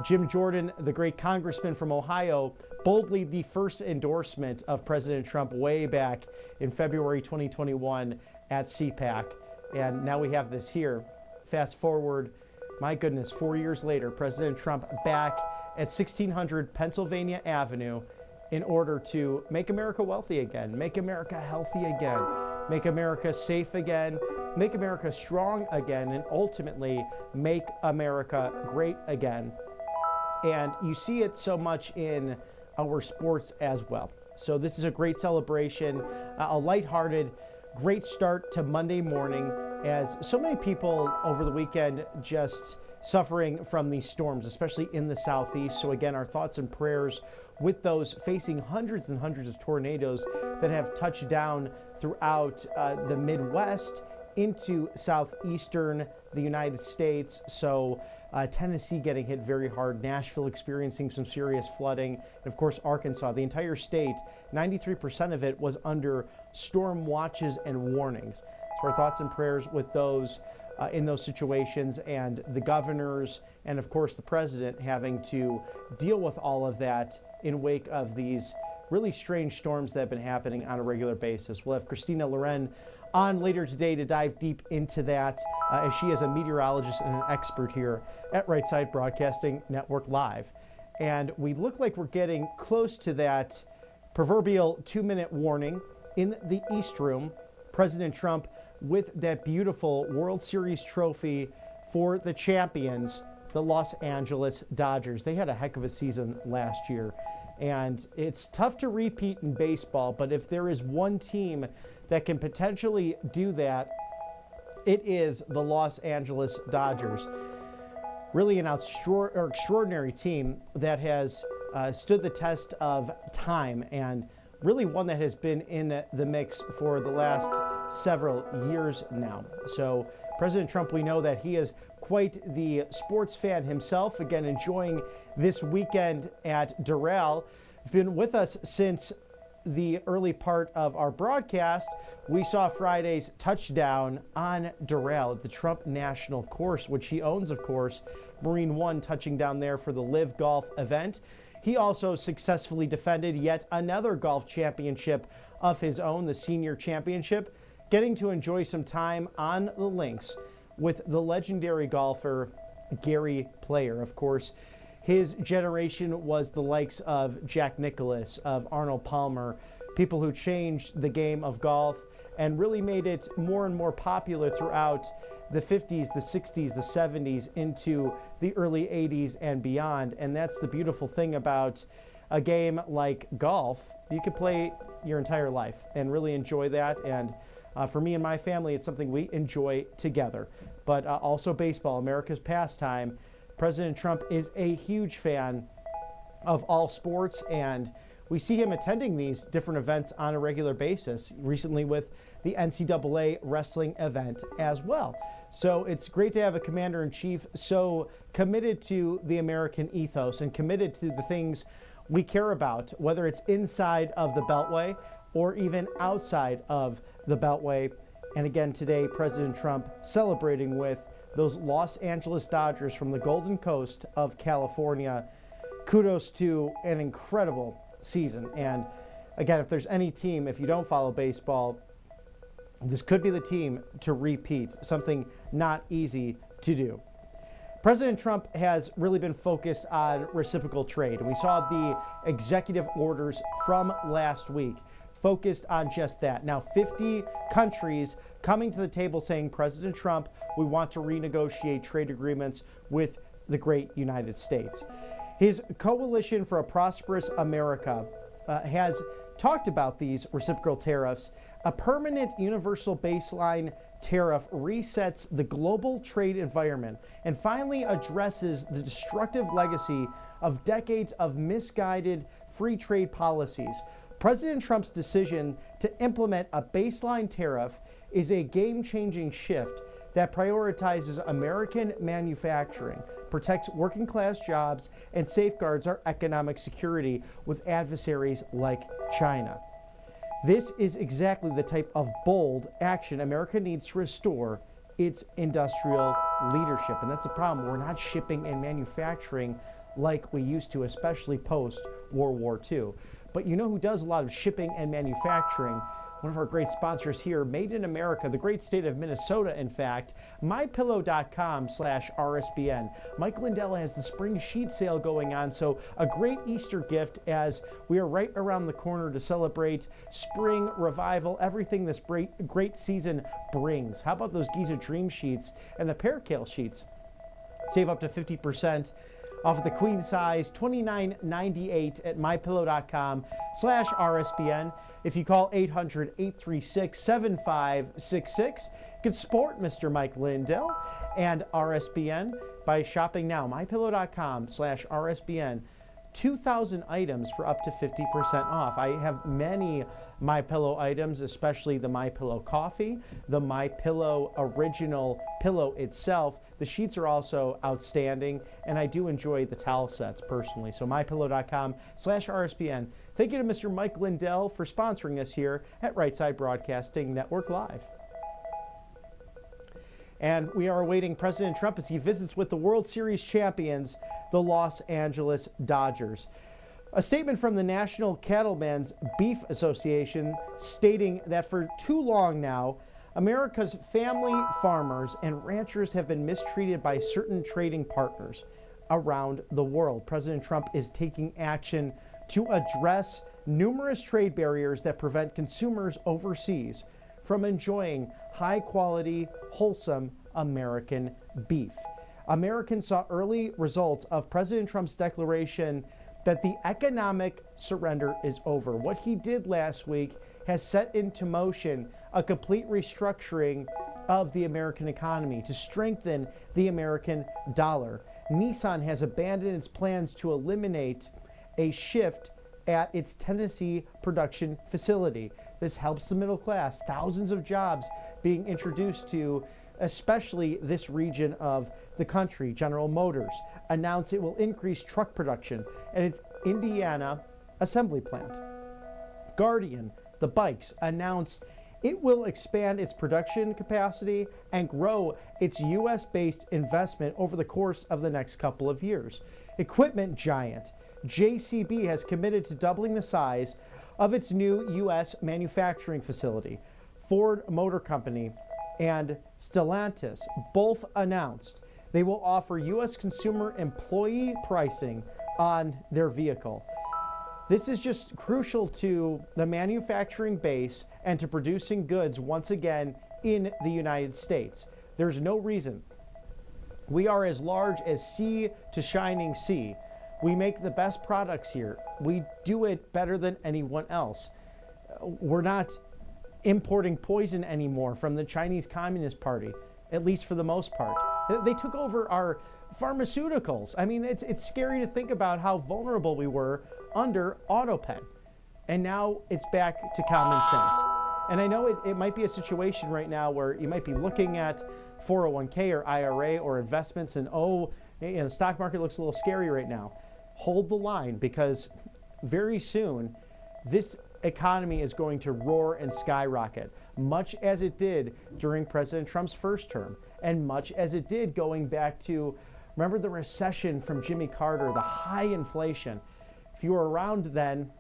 Jim Jordan, the great congressman from Ohio, boldly the first endorsement of President Trump way back in February 2021 at CPAC. And now we have this here. Fast forward, my goodness, 4 years later, President Trump back at 1600 Pennsylvania Avenue in order to make America wealthy again, make America healthy again, make America safe again, make America strong again, and ultimately make America great again. And you see it so much in our sports as well. So this is a great celebration, a lighthearted, great start to Monday morning, as so many people over the weekend just suffering from these storms, especially in the southeast. So again, our thoughts and prayers with those facing hundreds and hundreds of tornadoes that have touched down throughout the Midwest into southeastern the United States. So Tennessee getting hit very hard, Nashville experiencing some serious flooding, and of course Arkansas, the entire state, 93% of it was under storm watches and warnings. So our thoughts and prayers with those in those situations, and the governors and of course the president having to deal with all of that in wake of these really strange storms that have been happening on a regular basis. We'll have Christina Loren on later today to dive deep into that, as she is a meteorologist and an expert here at Right Side Broadcasting Network Live. And we look like we're getting close to that proverbial 2-minute warning in the East Room. President Trump with that beautiful World Series trophy for the champions, the Los Angeles Dodgers. They had a heck of a season last year, and it's tough to repeat in baseball, but if there is one team that can potentially do that, it is the Los Angeles Dodgers. Really an extraordinary team that has stood the test of time, and really one that has been in the mix for the last several years now. So President Trump, we know that he is quite the sports fan himself, again enjoying this weekend at Doral. Been with us since the early part of our broadcast. We saw Friday's touchdown on Doral at the Trump National Course, which he owns, of course. Marine One touching down there for the LIVE Golf event. He also successfully defended yet another golf championship of his own, the Senior Championship, getting to enjoy some time on the links with the legendary golfer Gary Player. Of course, his generation was the likes of Jack Nicklaus, of Arnold Palmer, people who changed the game of golf and really made it more and more popular throughout the 50s, the 60s, the 70s, into the early 80s and beyond. And that's the beautiful thing about a game like golf. You could play your entire life and really enjoy that. And for me and my family, it's something we enjoy together. But also baseball, America's pastime. President Trump is a huge fan of all sports, and we see him attending these different events on a regular basis, recently with the NCAA wrestling event as well. So it's great to have a commander-in-chief so committed to the American ethos and committed to the things we care about, whether it's inside of the Beltway or even outside of the Beltway. And again, today, President Trump celebrating with those Los Angeles Dodgers from the Golden Coast of California. Kudos to an incredible season. And again, if there's any team, if you don't follow baseball, this could be the team to repeat, something not easy to do. President Trump has really been focused on reciprocal trade, and we saw the executive orders from last week focused on just that. Now 50 countries coming to the table saying, President Trump, we want to renegotiate trade agreements with the great United States. His Coalition for a Prosperous America has talked about these reciprocal tariffs. A permanent universal baseline tariff resets the global trade environment and finally addresses the destructive legacy of decades of misguided free trade policies. President Trump's decision to implement a baseline tariff is a game-changing shift that prioritizes American manufacturing, protects working-class jobs, and safeguards our economic security with adversaries like China. This is exactly the type of bold action America needs to restore its industrial leadership. And that's the problem. We're not shipping and manufacturing like we used to, especially post-World War II. But you know who does a lot of shipping and manufacturing? One of our great sponsors here, Made in America, the great state of Minnesota, in fact, mypillow.com/RSBN. Mike Lindell has the spring sheet sale going on, so a great Easter gift as we are right around the corner to celebrate spring revival, everything this great season brings. How about those Giza Dream sheets and the Pear Kale sheets? Save up to 50% off of the queen size, $29.98 at mypillow.com/RSBN. If you call 800-836-7566, you can support Mr. Mike Lindell and RSBN by shopping now, mypillow.com/RSBN. 2,000 items for up to 50% off. I have many MyPillow items, especially the MyPillow coffee, the MyPillow original pillow itself. The sheets are also outstanding, and I do enjoy the towel sets personally. So mypillow.com/RSBN. Thank you to Mr. Mike Lindell for sponsoring us here at Right Side Broadcasting Network Live. And we are awaiting President Trump as he visits with the World Series champions, the Los Angeles Dodgers. A statement from the National Cattlemen's Beef Association stating that for too long now, America's family farmers and ranchers have been mistreated by certain trading partners around the world. President Trump is taking action to address numerous trade barriers that prevent consumers overseas from enjoying high-quality, wholesome American beef. Americans saw early results of President Trump's declaration that the economic surrender is over. What he did last week has set into motion a complete restructuring of the American economy to strengthen the American dollar. Nissan has abandoned its plans to eliminate a shift at its Tennessee production facility. This helps the middle class. Thousands of jobs being introduced to especially this region of the country. General Motors announced it will increase truck production at its Indiana assembly plant. Guardian, the bikes, announced it will expand its production capacity and grow its U.S.-based investment over the course of the next couple of years. Equipment giant JCB has committed to doubling the size of its new U.S. manufacturing facility. Ford Motor Company and Stellantis both announced they will offer U.S. consumer employee pricing on their vehicle. This is just crucial to the manufacturing base and to producing goods once again in the United States. There's no reason. We are as large as sea to shining sea. We make the best products here. We do it better than anyone else. We're not importing poison anymore from the Chinese Communist Party, at least for the most part. They took over our pharmaceuticals. I mean, it's scary to think about how vulnerable we were under AutoPen. And now it's back to common sense. And I know it might be a situation right now where you might be looking at 401k or IRA or investments and, the stock market looks a little scary right now. Hold the line, because very soon this economy is going to roar and skyrocket, much as it did during President Trump's first term, and much as it did going back to, remember the recession from Jimmy Carter, the high inflation. If you were around then,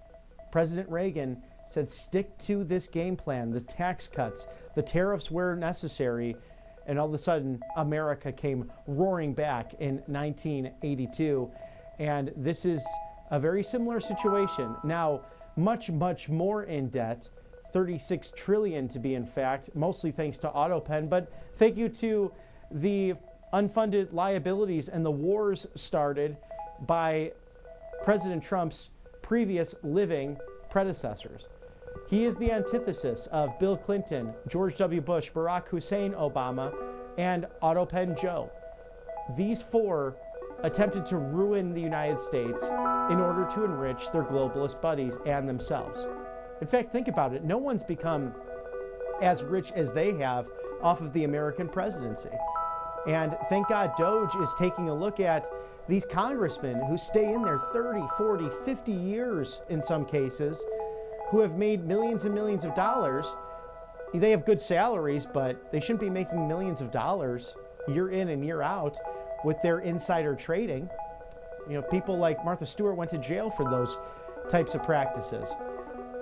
President Reagan said, stick to this game plan, the tax cuts, the tariffs where necessary, and all of a sudden, America came roaring back in 1982. And this is a very similar situation. Now, much, much more in debt, $36 trillion to be in fact, mostly thanks to AutoPen, but thank you to the unfunded liabilities and the wars started by President Trump's previous living predecessors. He is the antithesis of Bill Clinton, George W. Bush, Barack Hussein Obama, and AutoPen Joe. These four attempted to ruin the United States in order to enrich their globalist buddies and themselves. In fact, think about it. No one's become as rich as they have off of the American presidency. And thank God Doge is taking a look at these congressmen who stay in there 30, 40, 50 years in some cases, who have made millions and millions of dollars. They have good salaries, but they shouldn't be making millions of dollars year in and year out with their insider trading. People like Martha Stewart went to jail for those types of practices.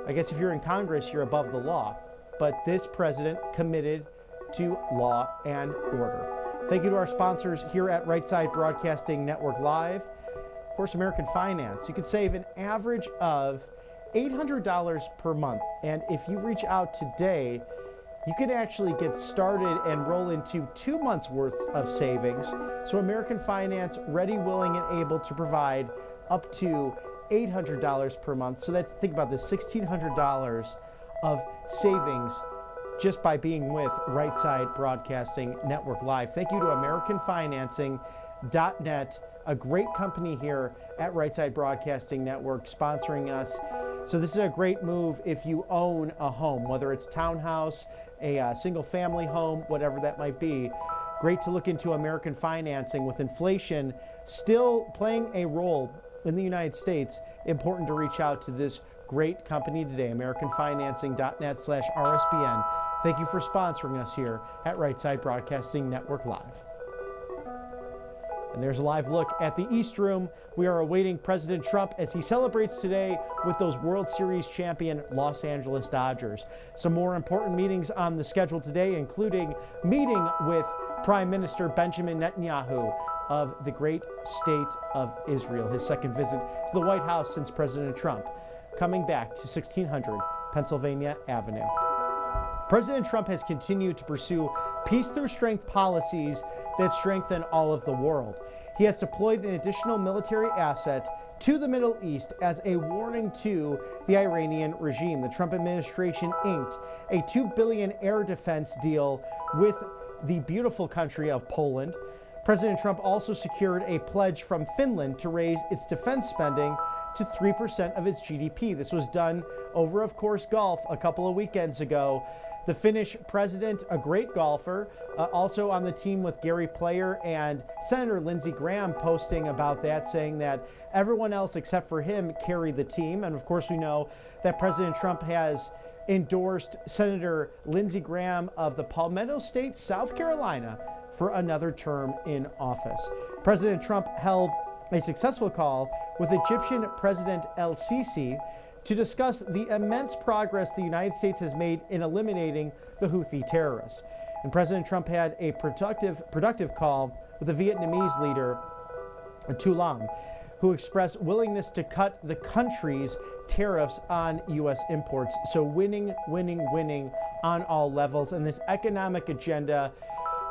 I guess if you're in Congress, you're above the law. But this president committed to law and order. Thank you to our sponsors here at Right Side Broadcasting Network Live. Of course, American Finance. You could save an average of $800 per month. And if you reach out today, you can actually get started and roll into 2 months worth of savings. So American Finance, ready, willing, and able to provide up to $800 per month. So that's, think about this, $1,600 of savings just by being with Right Side Broadcasting Network Live. Thank you to AmericanFinancing.net, a great company here at Right Side Broadcasting Network, sponsoring us. So this is a great move if you own a home, whether it's townhouse, a single family home, whatever that might be. Great to look into American financing. With inflation still playing a role in the United States, important to reach out to this great company today, AmericanFinancing.net/RSBN. Thank you for sponsoring us here at Right Side Broadcasting Network Live. And there's a live look at the East Room. We are awaiting President Trump as he celebrates today with those World Series champion Los Angeles Dodgers. Some more important meetings on the schedule today, including meeting with Prime Minister Benjamin Netanyahu of the great state of Israel, his second visit to the White House since President Trump, coming back to 1600 Pennsylvania Avenue. President Trump has continued to pursue peace through strength policies that strengthen all of the world. He has deployed an additional military asset to the Middle East as a warning to the Iranian regime. The Trump administration inked a $2 billion air defense deal with the beautiful country of Poland. President Trump also secured a pledge from Finland to raise its defense spending to 3% of its GDP. This was done over, of course, golf a couple of weekends ago. The Finnish president, a great golfer, also on the team with Gary Player and Senator Lindsey Graham, posting about that, saying that everyone else except for him carry the team. And of course, we know that President Trump has endorsed Senator Lindsey Graham of the Palmetto State, South Carolina, for another term in office. President Trump held a successful call with Egyptian President El-Sisi to discuss the immense progress the United States has made in eliminating the Houthi terrorists. And President Trump had a productive call with the Vietnamese leader, Tu Lam, who expressed willingness to cut the country's tariffs on U.S. imports. So winning, winning, winning on all levels. And this economic agenda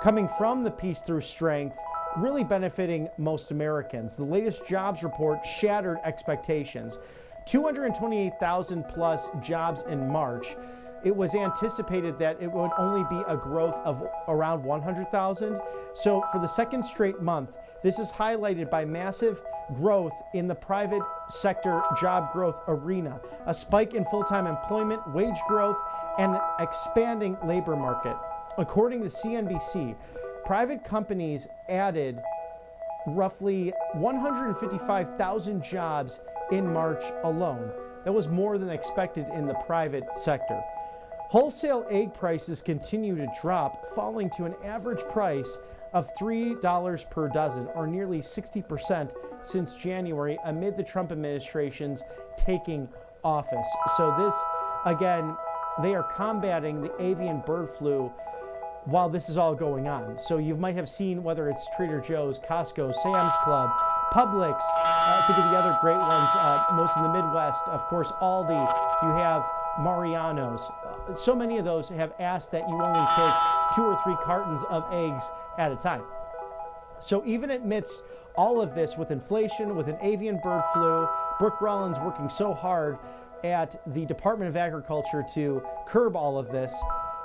coming from the peace through strength, really benefiting most Americans. The latest jobs report shattered expectations. 228,000 plus jobs in March. It was anticipated that it would only be a growth of around 100,000. So for the second straight month, this is highlighted by massive growth in the private sector job growth arena, a spike in full-time employment, wage growth, and an expanding labor market. According to CNBC, private companies added roughly 155,000 jobs in March alone. That was more than expected in the private sector. Wholesale egg prices continue to drop, falling to an average price of $3 per dozen, or nearly 60% since January, amid the Trump administration's taking office. So this, again, they are combating the avian bird flu while this is all going on. So you might have seen, whether it's Trader Joe's, Costco, Sam's Club, Publix, think of the other great ones, most in the Midwest, of course, Aldi, you have Mariano's. So many of those have asked that you only take 2 or 3 cartons of eggs at a time. So even amidst all of this, with inflation, with an avian bird flu, Brooke Rollins working so hard at the Department of Agriculture to curb all of this,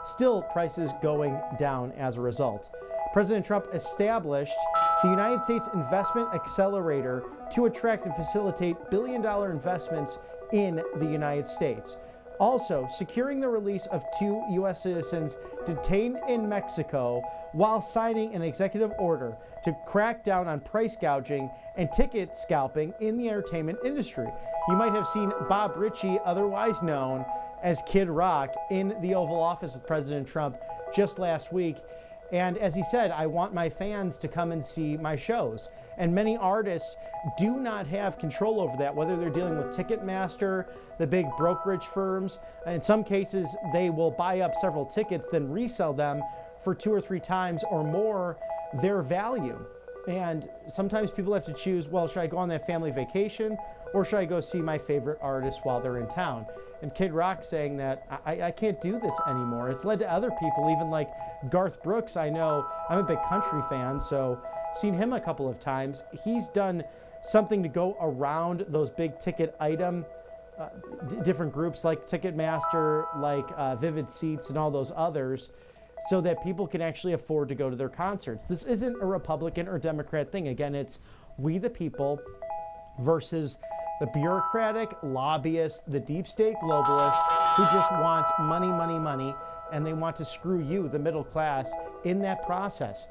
still prices going down as a result. President Trump established the United States Investment Accelerator to attract and facilitate billion-dollar investments in the United States. Also, securing the release of 2 U.S. citizens detained in Mexico while signing an executive order to crack down on price gouging and ticket scalping in the entertainment industry. You might have seen Bob Ritchie, otherwise known as Kid Rock, in the Oval Office with President Trump just last week. And as he said, I want my fans to come and see my shows. And many artists do not have control over that, whether they're dealing with Ticketmaster, the big brokerage firms. In some cases, they will buy up several tickets, then resell them for 2 or 3 times or more their value. And sometimes people have to choose, well, should I go on that family vacation or should I go see my favorite artist while they're in town? And Kid Rock saying that I can't do this anymore. It's led to other people, even like Garth Brooks. I know I'm a big country fan, so seen him a couple of times. He's done something to go around those big ticket item, different groups like Ticketmaster, like Vivid Seats and all those others, so that people can actually afford to go to their concerts. This isn't a Republican or Democrat thing. Again, it's we the people versus the bureaucratic lobbyists, the deep state globalists who just want money, money, money, and they want to screw you, the middle class, in that process.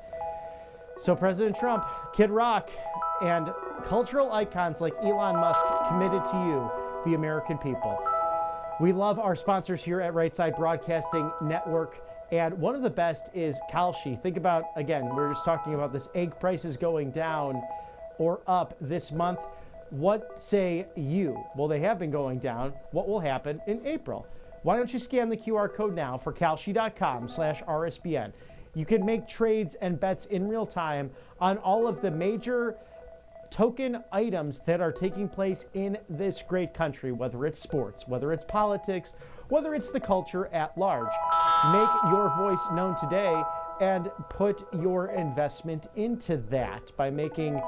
So President Trump, Kid Rock, and cultural icons like Elon Musk committed to you, the American people. We love our sponsors here at Right Side Broadcasting Network. And one of the best is Kalshi. Think about, again, we were just talking about this egg prices going down or up this month. What say you? Well, they have been going down. What will happen in April? Why don't you scan the QR code now for kalshi.com/RSBN. You can make trades and bets in real time on all of the major token items that are taking place in this great country, whether it's sports, whether it's politics, whether it's the culture at large. Make your voice known today and put your investment into that by making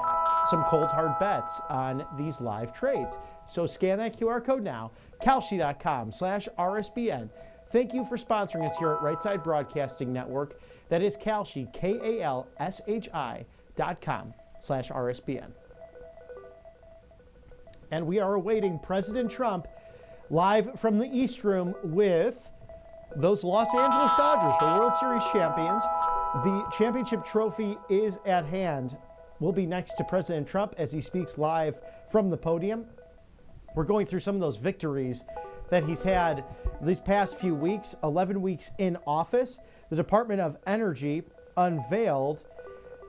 some cold hard bets on these live trades. So scan that QR code now, kalshi.com/RSBN. Thank you for sponsoring us here at Right Side Broadcasting Network. That is Kalshi, KALSHI.com/RSBN. And we are awaiting President Trump live from the East Room with those Los Angeles Dodgers, the World Series champions. The championship trophy is at hand. We'll be next to President Trump as he speaks live from the podium. We're going through some of those victories that he's had these past few weeks, 11 weeks in office. The Department of Energy unveiled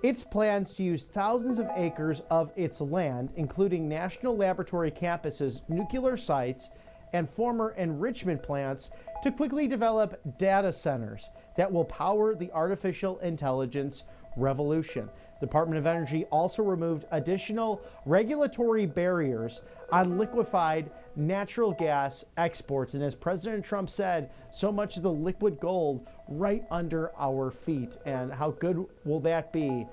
its plans to use thousands of acres of its land, including national laboratory campuses, nuclear sites, and former enrichment plants, to quickly develop data centers that will power the artificial intelligence revolution. The Department of Energy also removed additional regulatory barriers on liquefied natural gas exports. And as President Trump said, so much of the liquid gold right under our feet. And how good will that be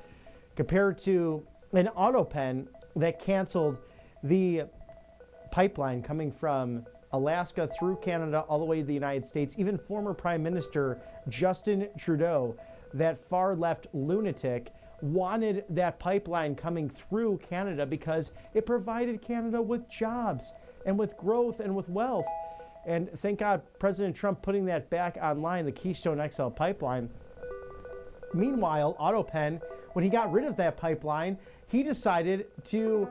compared to an auto pen that canceled the pipeline coming from Alaska through Canada all the way to the United States. Even former Prime Minister Justin Trudeau, that far left lunatic, wanted that pipeline coming through Canada because it provided Canada with jobs and with growth and with wealth. And thank God President Trump putting that back online, the Keystone XL pipeline. Meanwhile, AutoPen, when he got rid of that pipeline, he decided to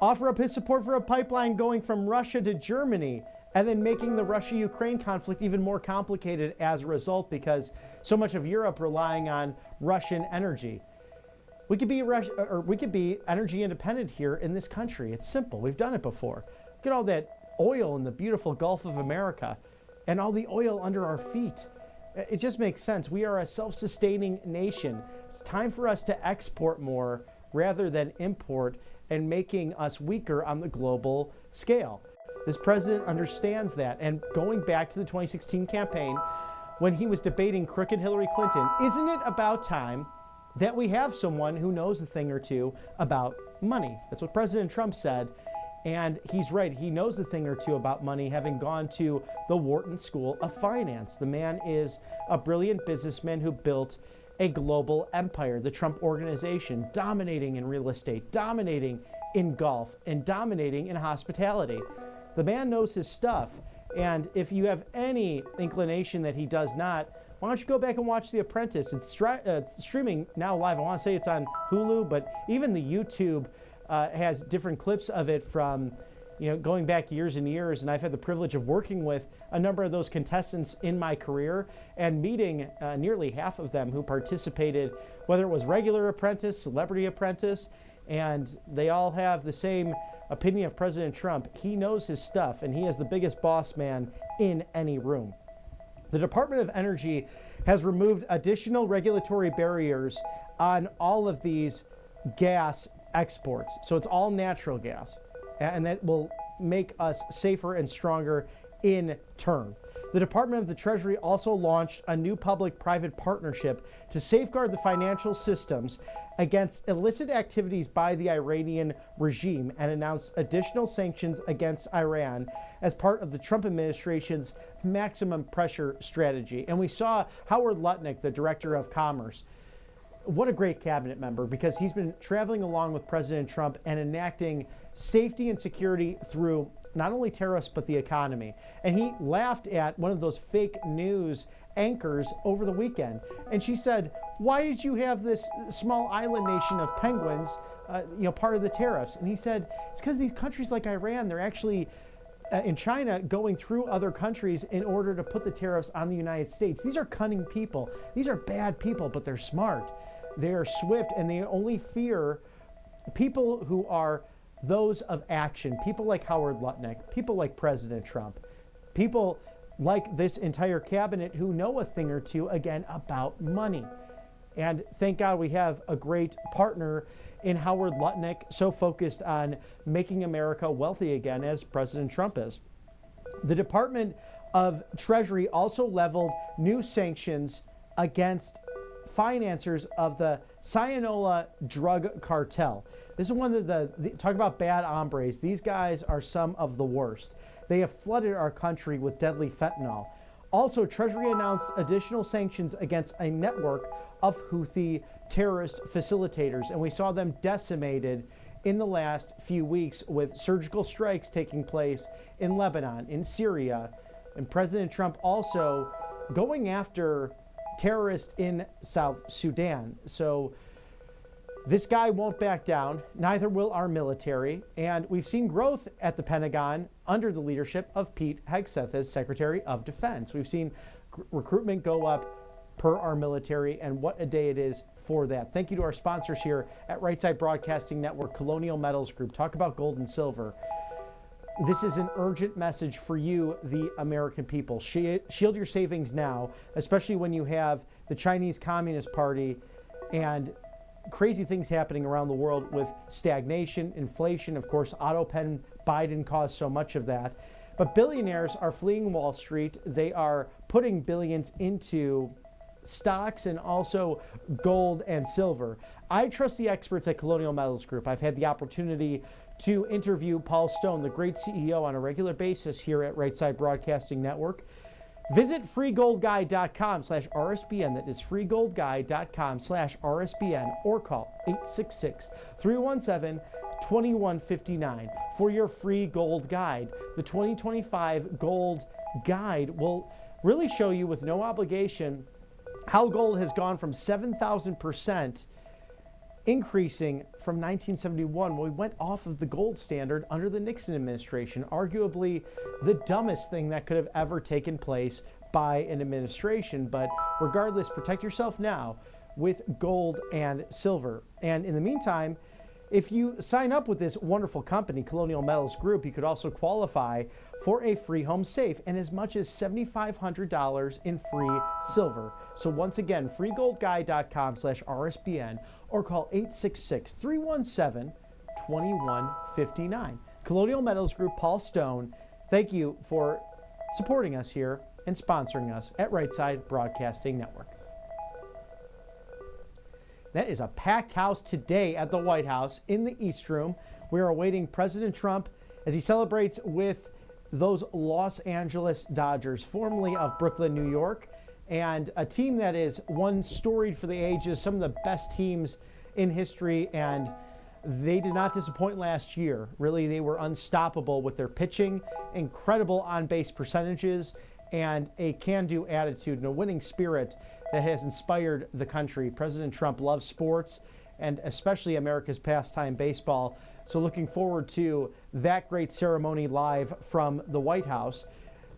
offer up his support for a pipeline going from Russia to Germany, and then making the Russia-Ukraine conflict even more complicated as a result, because so much of Europe relying on Russian energy. We could be energy independent here in this country. It's simple. We've done it before. Look at all that oil in the beautiful Gulf of America and all the oil under our feet. It just makes sense. We are a self-sustaining nation. It's time for us to export more rather than import, and making us weaker on the global scale. This president understands that. And going back to the 2016 campaign, when he was debating crooked Hillary Clinton, isn't it about time that we have someone who knows a thing or two about money? That's what President Trump said. And he's right. He knows a thing or two about money, having gone to the Wharton School of Finance. The man is a brilliant businessman who built a global empire, the Trump Organization, dominating in real estate, dominating in golf, and dominating in hospitality. The man knows his stuff. And if you have any inclination that he does not, why don't you go back and watch The Apprentice? It's streaming now live. I want to say it's on Hulu, but even the YouTube has different clips of it from, going back years and years. And I've had the privilege of working with a number of those contestants in my career and meeting nearly half of them who participated, whether it was regular Apprentice, Celebrity Apprentice, and they all have the same opinion of President Trump. He knows his stuff, and he is the biggest boss man in any room. The Department of Energy has removed additional regulatory barriers on all of these gas exports. So it's all natural gas, and that will make us safer and stronger in turn. The Department of the Treasury also launched a new public-private partnership to safeguard the financial systems against illicit activities by the Iranian regime and announced additional sanctions against Iran as part of the Trump administration's maximum pressure strategy. And we saw Howard Lutnick, the Director of Commerce. What a great cabinet member, because he's been traveling along with President Trump and enacting safety and security through not only tariffs, but the economy. And he laughed at one of those fake news anchors over the weekend. And she said, why did you have this small island nation of penguins, part of the tariffs? And he said, it's because these countries like Iran, they're actually in China going through other countries in order to put the tariffs on the United States. These are cunning people. These are bad people, but they're smart. They are swift, and they only fear people who are those of action, people like Howard Lutnick, people like President Trump, people like this entire cabinet who know a thing or two, again, about money. And thank God we have a great partner in Howard Lutnick, so focused on making America wealthy again as President Trump is. The Department of Treasury also leveled new sanctions against financiers of the Sinaloa drug cartel. This is one of the talk about bad hombres. These guys are some of the worst. They have flooded our country with deadly fentanyl. Also, Treasury announced additional sanctions against a network of Houthi terrorist facilitators, and we saw them decimated in the last few weeks with surgical strikes taking place in Lebanon, in Syria, and President Trump also going after terrorists in South Sudan. So this guy won't back down, neither will our military, and we've seen growth at the Pentagon under the leadership of Pete Hegseth as Secretary of Defense. We've seen recruitment go up per our military, and what a day it is for that. Thank you to our sponsors here at Right Side Broadcasting Network, Colonial Metals Group. Talk about gold and silver. This is an urgent message for you, the American people. Shield your savings now, especially when you have the Chinese Communist Party and crazy things happening around the world with stagnation, inflation. Of course, auto pen Biden caused so much of that. But billionaires are fleeing Wall Street. They are putting billions into stocks and also gold and silver. I trust the experts at Colonial Metals Group. I've had the opportunity to interview Paul Stone, the great CEO, on a regular basis here at Right Side Broadcasting Network. Visit freegoldguy.com/RSBN. That is freegoldguy.com/RSBN, or call 866-317-2159 for your free gold guide. The 2025 gold guide will really show you with no obligation how gold has gone from 7,000% increasing from 1971 when we went off of the gold standard under the Nixon administration, arguably the dumbest thing that could have ever taken place by an administration. But regardless, protect yourself now with gold and silver. And in the meantime, if you sign up with this wonderful company, Colonial Metals Group, you could also qualify for a free home safe and as much as $7,500 in free silver. So once again, freegoldguy.com/RSBN or call 866-317-2159. Colonial Metals Group, Paul Stone, thank you for supporting us here and sponsoring us at Right Side Broadcasting Network. That is a packed house today at the White House in the East Room. We are awaiting President Trump as he celebrates with those Los Angeles Dodgers, formerly of Brooklyn, New York, and a team that is one storied for the ages, some of the best teams in history, and they did not disappoint last year. Really, they were unstoppable with their pitching, incredible on-base percentages, and a can-do attitude and a winning spirit that has inspired the country. President Trump loves sports, and especially America's pastime, baseball. So looking forward to that great ceremony live from the White House.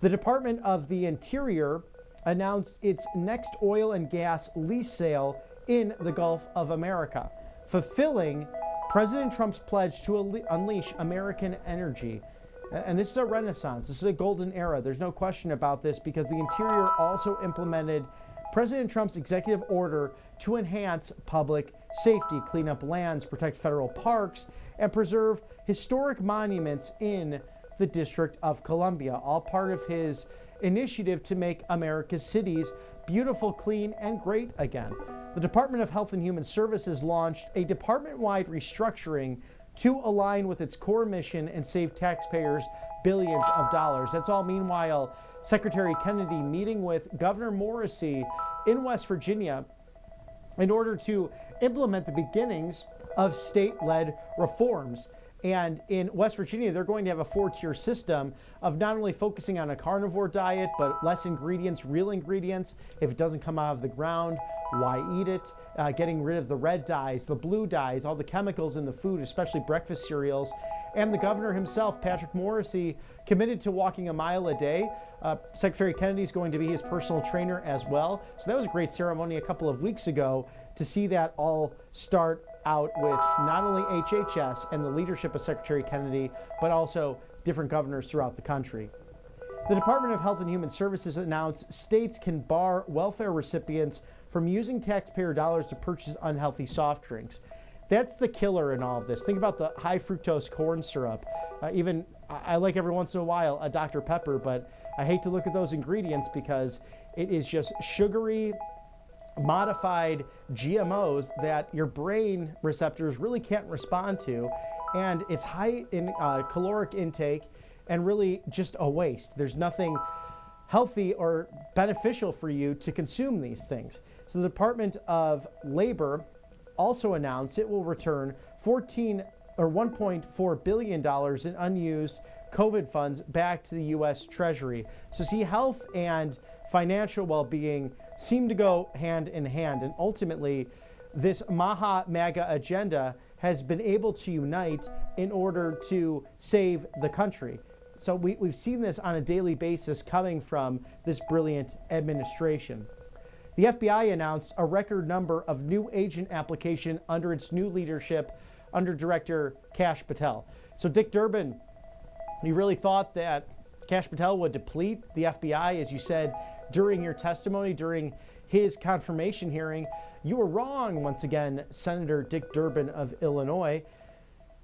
The Department of the Interior announced its next oil and gas lease sale in the Gulf of America, fulfilling President Trump's pledge to unleash American energy. And this is a renaissance. This is a golden era. There's no question about this, because the Interior also implemented President Trump's executive order to enhance public safety, clean up lands, protect federal parks, and preserve historic monuments in the District of Columbia, all part of his initiative to make America's cities beautiful, clean, and great again. The Department of Health and Human Services launched a department-wide restructuring to align with its core mission and save taxpayers billions of dollars. That's all meanwhile Secretary Kennedy meeting with Governor Morrisey in West Virginia in order to implement the beginnings of state-led reforms. And in West Virginia, they're going to have a 4-tier system of not only focusing on a carnivore diet, but less ingredients, real ingredients. If it doesn't come out of the ground, why eat it? Getting rid of the red dyes, the blue dyes, all the chemicals in the food, especially breakfast cereals. And the governor himself, Patrick Morrisey, committed to walking a mile a day. Secretary Kennedy is going to be his personal trainer as well. So that was a great ceremony a couple of weeks ago to see that all start out with not only HHS and the leadership of Secretary Kennedy, but also different governors throughout the country. The Department of Health and Human Services announced states can bar welfare recipients from using taxpayer dollars to purchase unhealthy soft drinks. That's the killer in all of this. Think about the high fructose corn syrup. I like every once in a while a Dr. Pepper, but I hate to look at those ingredients because it is just sugary, modified GMOs that your brain receptors really can't respond to, and it's high in caloric intake and really just a waste. There's nothing healthy or beneficial for you to consume these things. So the Department of Labor also announced it will return $1.4 billion in unused COVID funds back to the U.S. Treasury. So see, health and financial well-being seem to go hand in hand. And ultimately, this MAGA agenda has been able to unite in order to save the country. So we've seen this on a daily basis coming from this brilliant administration. The FBI announced a record number of new agent applications under its new leadership under Director Kash Patel. So Dick Durbin, you really thought that Kash Patel would deplete the FBI, as you said during your testimony, during his confirmation hearing. You were wrong once again, Senator Dick Durbin of Illinois.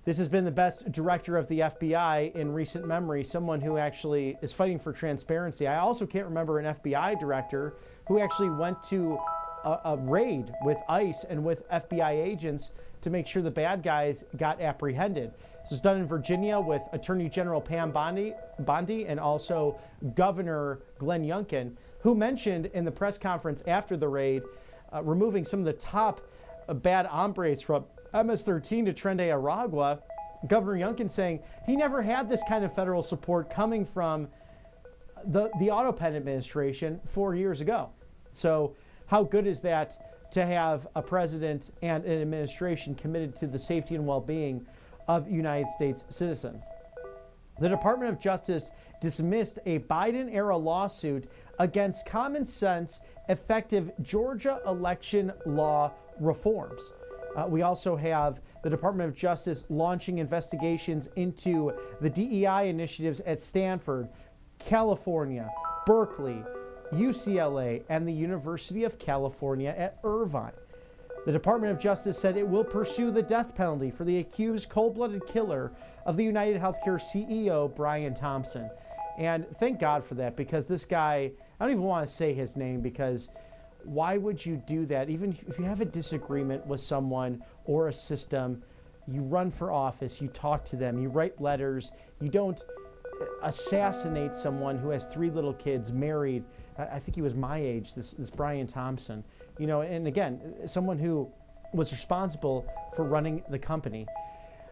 This has been the best director of the FBI in recent memory, someone who actually is fighting for transparency. I also can't remember an FBI director who actually went to a raid with ICE and with FBI agents to make sure the bad guys got apprehended. This was done in Virginia with Attorney General Pam Bondi and also Governor Glenn Youngkin, who mentioned in the press conference after the raid removing some of the top bad hombres from MS-13 to Tren de Aragua. Governor Youngkin saying he never had this kind of federal support coming from the AutoPen administration 4 years ago. So how good is that to have a president and an administration committed to the safety and well-being of United States citizens? The Department of Justice dismissed a Biden-era lawsuit against common sense, effective Georgia election law reforms. We also have the Department of Justice launching investigations into the DEI initiatives at Stanford, California, Berkeley, UCLA, and the University of California at Irvine. The Department of Justice said it will pursue the death penalty for the accused cold-blooded killer of the United Healthcare CEO, Brian Thompson. And thank God for that, because this guy, I don't even want to say his name, because why would you do that? Even if you have a disagreement with someone or a system, you run for office, you talk to them, you write letters, you don't assassinate someone who has 3 little kids, married. I think he was my age, this Brian Thompson. You know, and again, someone who was responsible for running the company.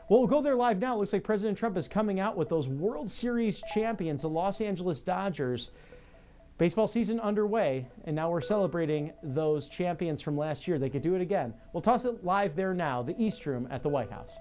Well, we'll go there live now. It looks like President Trump is coming out with those World Series champions, the Los Angeles Dodgers. Baseball season underway, and now we're celebrating those champions from last year. They could do it again. We'll toss it live there now, the East Room at the White House.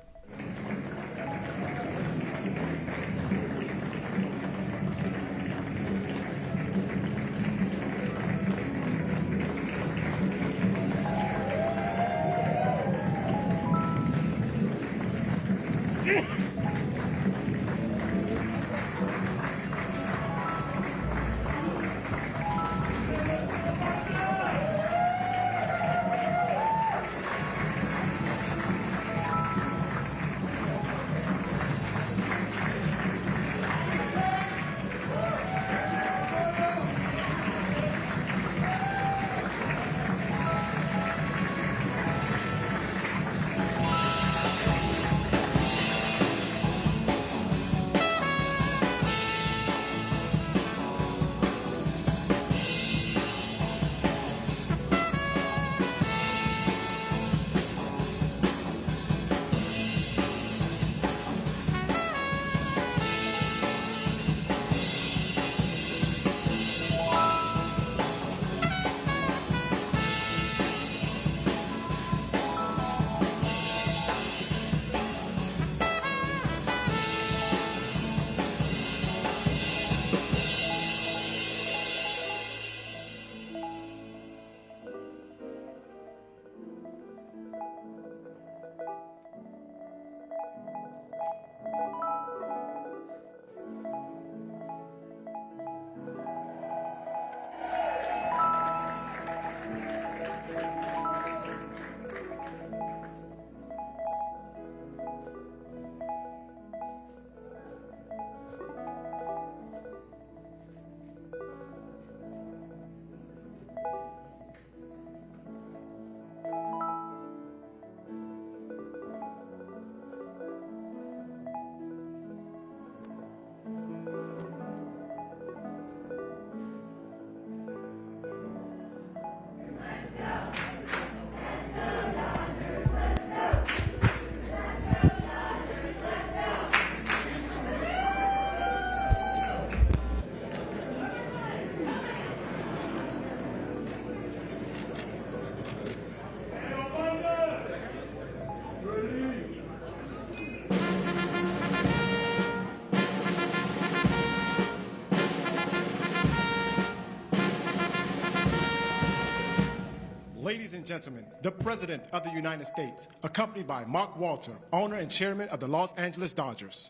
gentlemen, the President of the United States, accompanied by Mark Walter, owner and chairman of the Los Angeles Dodgers.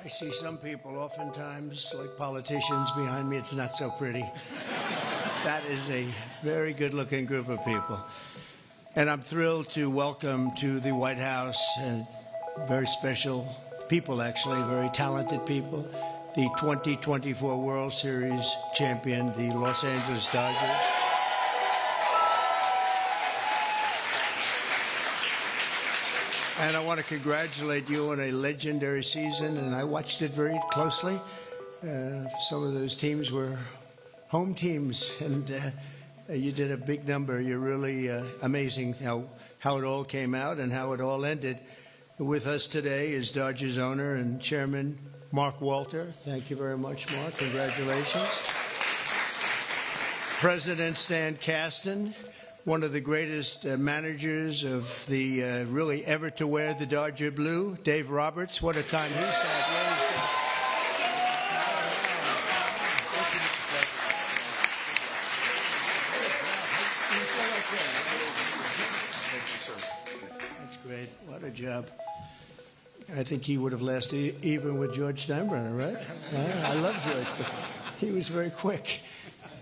I see some people oftentimes, like politicians behind me, it's not so pretty. That is a very good-looking group of people. And I'm thrilled to welcome to the White House and very special people, actually, very talented people, the 2024 World Series champion, the Los Angeles Dodgers. And I want to congratulate you on a legendary season, and I watched it very closely. Some of those teams were home teams, and you did a big number. You're really amazing how it all came out and how it all ended. With us today is Dodgers owner and chairman Mark Walter. Thank you very much, Mark. Congratulations. President Stan Kasten, one of the greatest managers of the really ever to wear the Dodger blue, Dave Roberts. What a time he's had. That's great. What a job. I think he would have lasted even with George Steinbrenner, right? I love George, but he was very quick.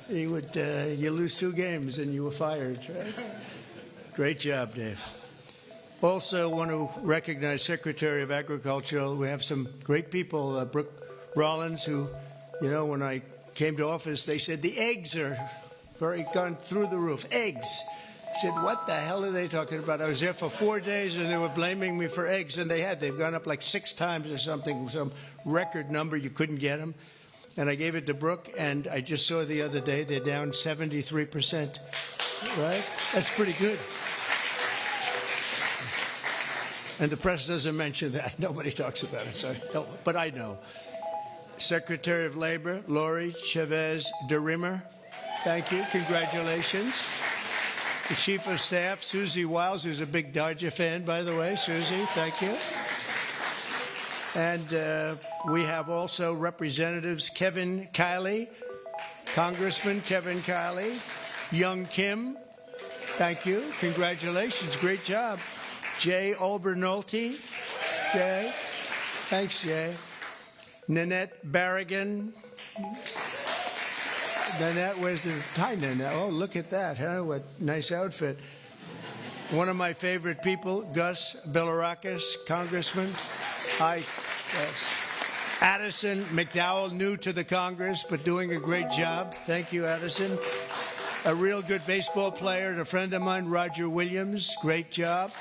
He would, you lose 2 games and you were fired, right? Great job, Dave. Also want to recognize Secretary of Agriculture. We have some great people, Brooke Rollins, who, you know, when I came to office, they said the eggs are gone through the roof. Eggs. I said, what the hell are they talking about? I was there for 4 days and they were blaming me for eggs, and they've gone up like 6 times or something, some record number. You couldn't get them. And I gave it to Brooke, and I just saw the other day they're down 73%. Right? That's pretty good. And the press doesn't mention that. Nobody talks about it, so but I know. Secretary of Labor, Lori Chavez DeRimmer. Thank you. Congratulations. The Chief of Staff, Susie Wiles, who's a big Dodger fan, by the way. Susie, thank you. And we have also Representatives Kevin Kiley, Congressman Kevin Kiley, Young Kim, thank you, congratulations, great job. Jay Obernolte, Jay, thanks Jay. Nanette Barragan. Nanette, where's the, hi Nanette, oh look at that, huh, what nice outfit. One of my favorite people, Gus Bilirakis, Congressman. Hi, yes. Addison McDowell, new to the Congress, but doing a great job. Thank you, Addison. A real good baseball player and a friend of mine, Roger Williams. Great job.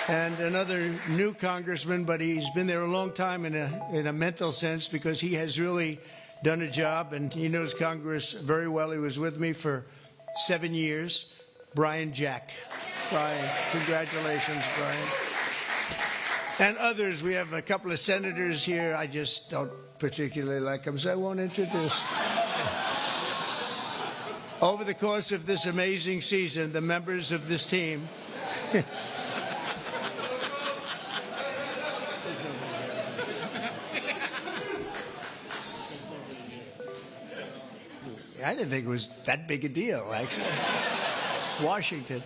And another new congressman, but he's been there a long time in a mental sense, because he has really done a job and he knows Congress very well. He was with me for 7 years. Brian Jack. Brian, congratulations, Brian. And others, we have a couple of senators here. I just don't particularly like them, so I won't introduce. Over the course of this amazing season, the members of this team I didn't think it was that big a deal, actually. Washington.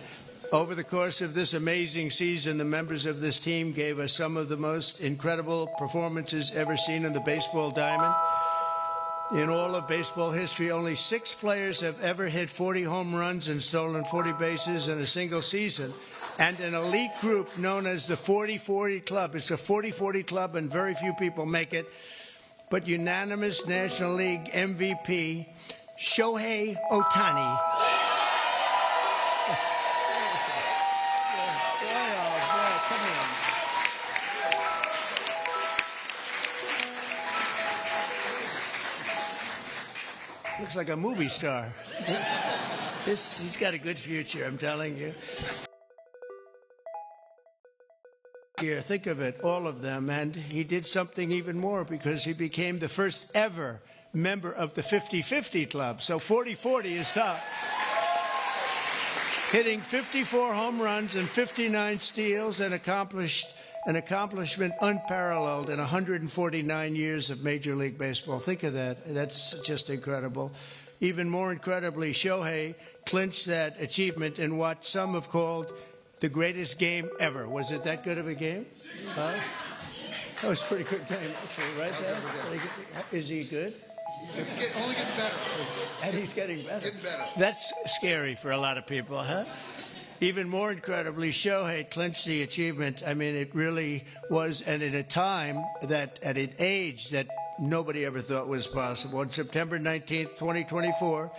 Over the course of this amazing season, the members of this team gave us some of the most incredible performances ever seen on the baseball diamond. In all of baseball history, only 6 players have ever hit 40 home runs and stolen 40 bases in a single season. And an elite group known as the 40-40 Club. It's a 40-40 club, and very few people make it. But unanimous National League MVP, Shohei Ohtani. Looks like a movie star. He's got a good future, I'm telling you. year. Think of it, all of them. And he did something even more because he became the first ever member of the 50-50 club. So 40-40 is top. Hitting 54 home runs and 59 steals, and an accomplishment unparalleled in 149 years of Major League Baseball. Think of that. That's just incredible. Even more incredibly, Shohei clinched that achievement in what some have called the greatest game ever. Was it that good of a game? Huh? That was a pretty good game, actually, right there? Is he good? It's only getting better. And he's getting better. Getting better. That's scary for a lot of people, huh? Even more incredibly, Shohei clinched the achievement. I mean, it really was, and at a time that, at an age that nobody ever thought was possible. On September 19th, 2024,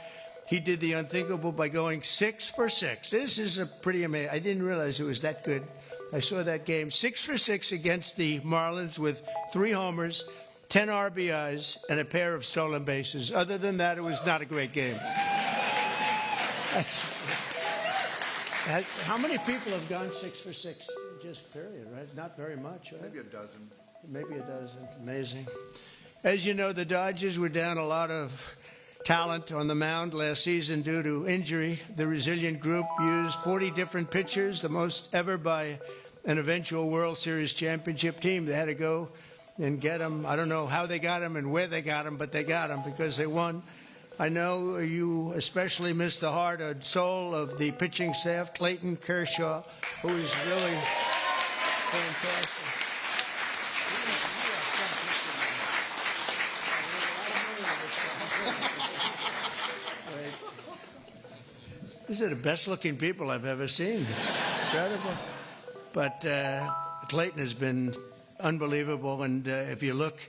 he did the unthinkable by going 6 for 6. This is a pretty amazing. I didn't realize it was that good. I saw that game 6 for 6 against the Marlins with 3 homers, 10 RBIs, and a pair of stolen bases. Other than that, it was not a great game. How many people have gone 6 for 6? Just period, right? Not very much, right? Maybe a dozen. Maybe a dozen. Amazing. As you know, the Dodgers were down a lot of talent on the mound last season due to injury. The resilient group used 40 different pitchers, the most ever by an eventual World Series championship team. They had to go and get them. I don't know how they got them and where they got them, but they got them because they won. I know you especially miss the heart and soul of the pitching staff, Clayton Kershaw, who is really fantastic. These are the best-looking people I've ever seen. It's incredible. But Clayton has been unbelievable, and if you look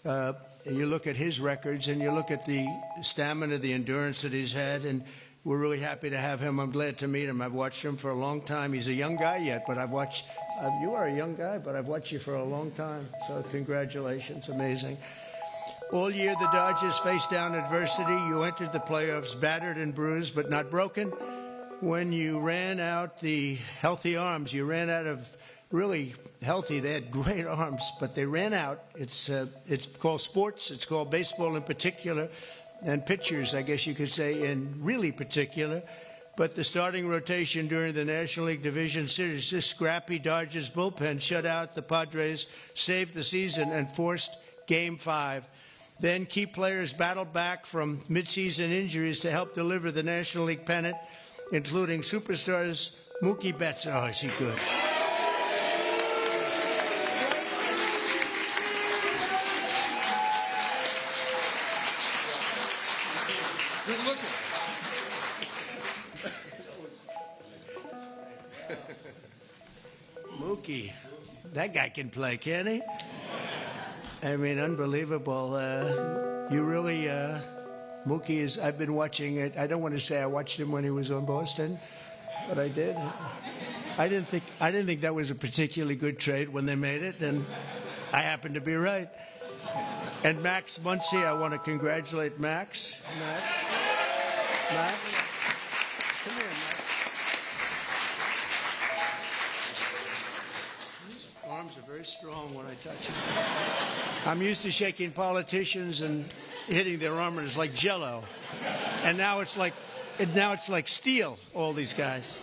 at his records and you look at the stamina, the endurance that he's had, and we're really happy to have him. I'm glad to meet him. I've watched him for a long time. He's a young guy yet, but you are a young guy, but I've watched you for a long time. So congratulations, amazing. All year the Dodgers faced down adversity. You entered the playoffs battered and bruised, but not broken. When you ran out the healthy arms, you ran out of really healthy. They had great arms, but they ran out. It's called sports. It's called baseball in particular, and pitchers, I guess you could say, in really particular. But the starting rotation during the National League Division Series, this scrappy Dodgers bullpen shut out the Padres, saved the season, and forced Game 5. Then key players battled back from midseason injuries to help deliver the National League pennant, including superstars Mookie Betts. Oh, is he good? Good looking. Mookie, that guy can play, can't he? I mean, unbelievable. You really, Mookie is, I've been watching it. I don't want to say I watched him when he was on Boston, but I did. I didn't think that was a particularly good trade when they made it, and I happened to be right. And Max Muncy, I want to congratulate Max. Max. Come here, Max. His arms are very strong when I touch them. I'm used to shaking politicians and hitting their armors like Jello, and now it's like steel. All these guys,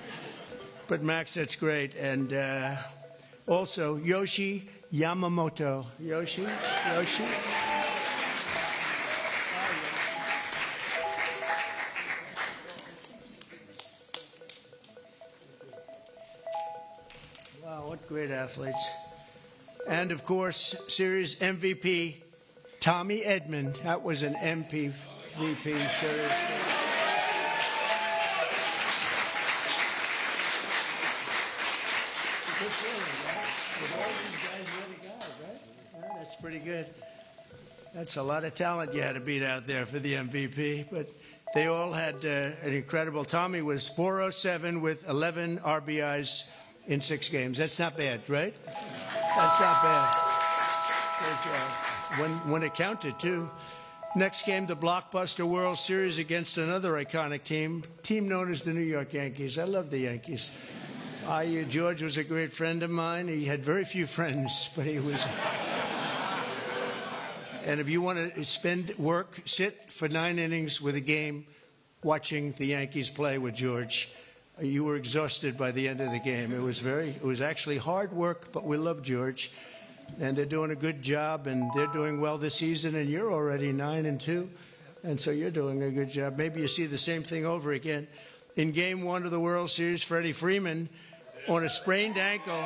but Max, that's great, and also Yoshi Yamamoto. Yoshi. Wow, what great athletes. And, of course, Series MVP, Tommy Edman. That was an MVP series. That's pretty good. That's a lot of talent you had to beat out there for the MVP. But they all had an incredible. Tommy was 407 with 11 RBIs in 6 games. That's not bad, right? That's not bad. Good job. When it counted, too. Next game, the blockbuster World Series against another iconic team known as the New York Yankees. I love the Yankees. George was a great friend of mine. He had very few friends, but he was. And if you want to sit for 9 innings with a game, watching the Yankees play with George, you were exhausted by the end of the game. It was actually hard work, but we love George, and they're doing a good job, and they're doing well this season, and you're already 9-2, and so you're doing a good job. Maybe you see the same thing over again. In Game 1 of the World Series, Freddie Freeman, on a sprained ankle,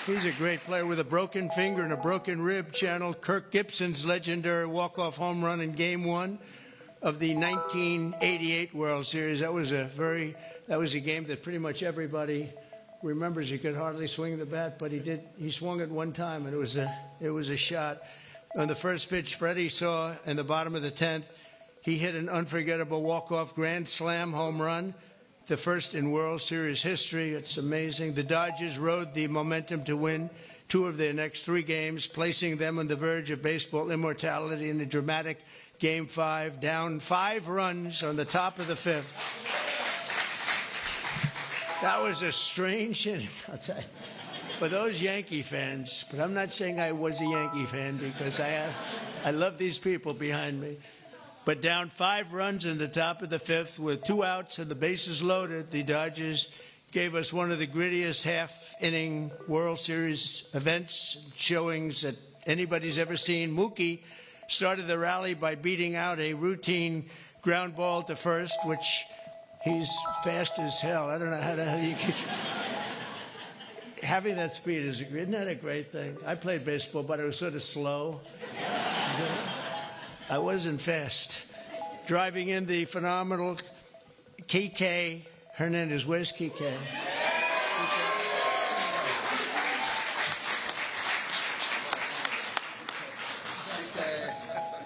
he's a great player with a broken finger and a broken rib, channeled Kirk Gibson's legendary walk-off home run in Game 1 of the 1988 World Series. That was a game that pretty much everybody remembers. He could hardly swing the bat, but he swung it one time, and it was a shot. On the first pitch Freddie saw in the bottom of the 10th, he hit an unforgettable walk-off grand slam home run, the first in World Series history. It's amazing. The Dodgers rode the momentum to win 2 of their next 3 games, placing them on the verge of baseball immortality in a dramatic Game 5, down 5 runs on the top of the 5th. That was a strange inning, I'll tell you, for those Yankee fans. But I'm not saying I was a Yankee fan, because I love these people behind me. But down 5 runs in the top of the 5th with 2 outs and the bases loaded, the Dodgers gave us one of the grittiest half-inning World Series events, showings that anybody's ever seen. Mookie started the rally by beating out a routine ground ball to first, which he's fast as hell. I don't know how the hell you can. Having that speed isn't that a great thing? I played baseball, but I was sort of slow. I wasn't fast. Driving in the phenomenal Kike Hernandez. Where's Kike?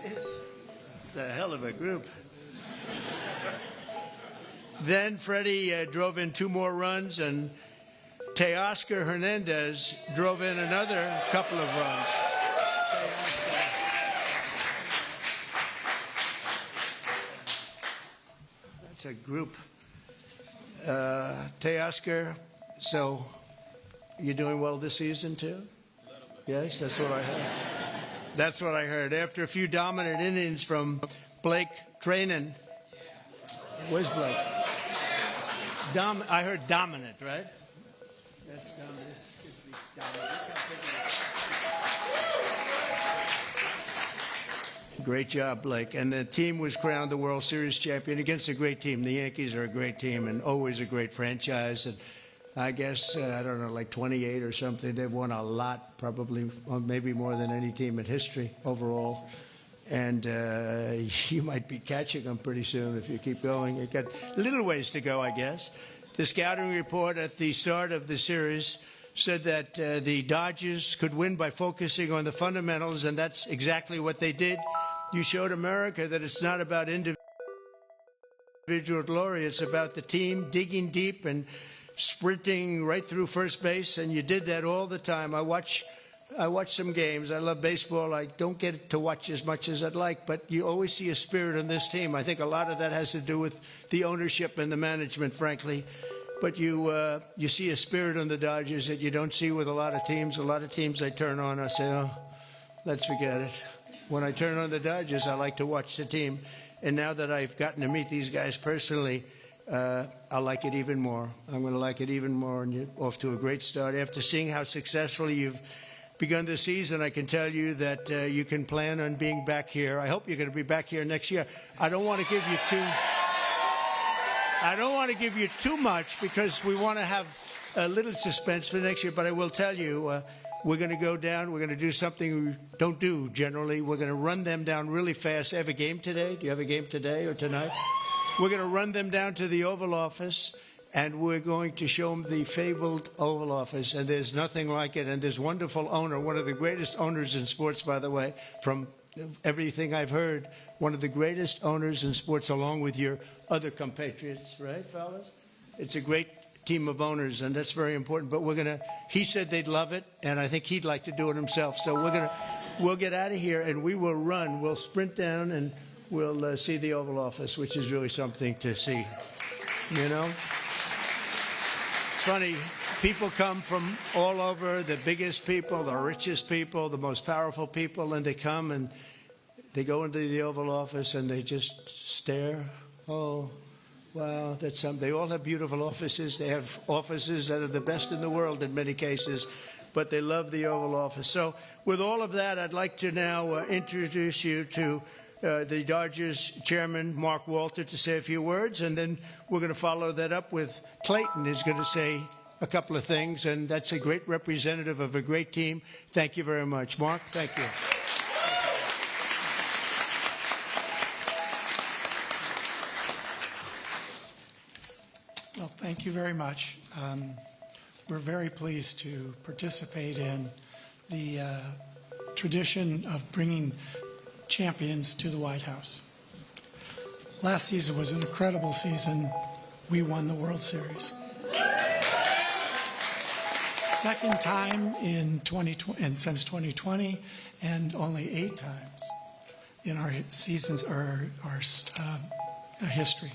It's a hell of a group. Then Freddie drove in 2 more runs, and Teoscar Hernandez drove in another couple of runs. That's a group. Teoscar, so you're doing well this season too? Yes, that's what I heard. That's what I heard. After a few dominant innings from Blake Trainin. Where's Blake? I heard dominant, right? That's dominant. Great job, Blake. And the team was crowned the World Series champion against a great team. The Yankees are a great team and always a great franchise. And I guess, I don't know, like 28 or something. They've won a lot, probably, maybe more than any team in history overall. And you might be catching them pretty soon if you keep going. You've got a little ways to go, I guess. The scouting report at the start of the series said that the Dodgers could win by focusing on the fundamentals, and that's exactly what they did. You showed America that it's not about individual glory. It's about the team digging deep and sprinting right through first base, and you did that all the time. I watch some games. I love baseball. I don't get to watch as much as I'd like, but you always see a spirit in this team. I think a lot of that has to do with the ownership and the management, frankly. But you see a spirit in the Dodgers that you don't see with a lot of teams. A lot of teams I turn on, I say, oh, let's forget it. When I turn on the Dodgers, I like to watch the team. And now that I've gotten to meet these guys personally, I'll like it even more. I'm going to like it even more, and you're off to a great start. After seeing how successfully you've begun the season, I can tell you that you can plan on being back here. I hope you're going to be back here next year. I don't want to give you too much because we want to have a little suspense for next year, but I will tell you, we're going to go down. We're going to do something we don't do generally. We're going to run them down really fast. I have a game today. Do you have a game today or tonight? We're going to run them down to the Oval Office, and we're going to show them the fabled Oval Office, and there's nothing like it. And this wonderful owner, one of the greatest owners in sports, by the way, from everything I've heard, one of the greatest owners in sports, along with your other compatriots, right, fellas? It's a great team of owners, and that's very important. But he said they'd love it, and I think he'd like to do it himself. So we'll get out of here, and we will run. We'll sprint down, and we'll see the Oval Office, which is really something to see, you know? it's funny. People come from all over, the biggest people, the richest people, the most powerful people, and they come and they go into the Oval Office and they just stare. Oh, wow, that's something. They all have beautiful offices. They have offices that are the best in the world in many cases, but they love the Oval Office. So with all of that, I'd like to now introduce you to the Dodgers chairman, Mark Walter, to say a few words, and then we're going to follow that up with Clayton, who's going to say a couple of things, and that's a great representative of a great team. Thank you very much. Mark, thank you. Well, thank you very much. We're very pleased to participate in the tradition of bringing champions to the White House. Last season was an incredible season. We won the World Series. Second time in 2020, and since 2020, and only 8 times in our seasons, our history.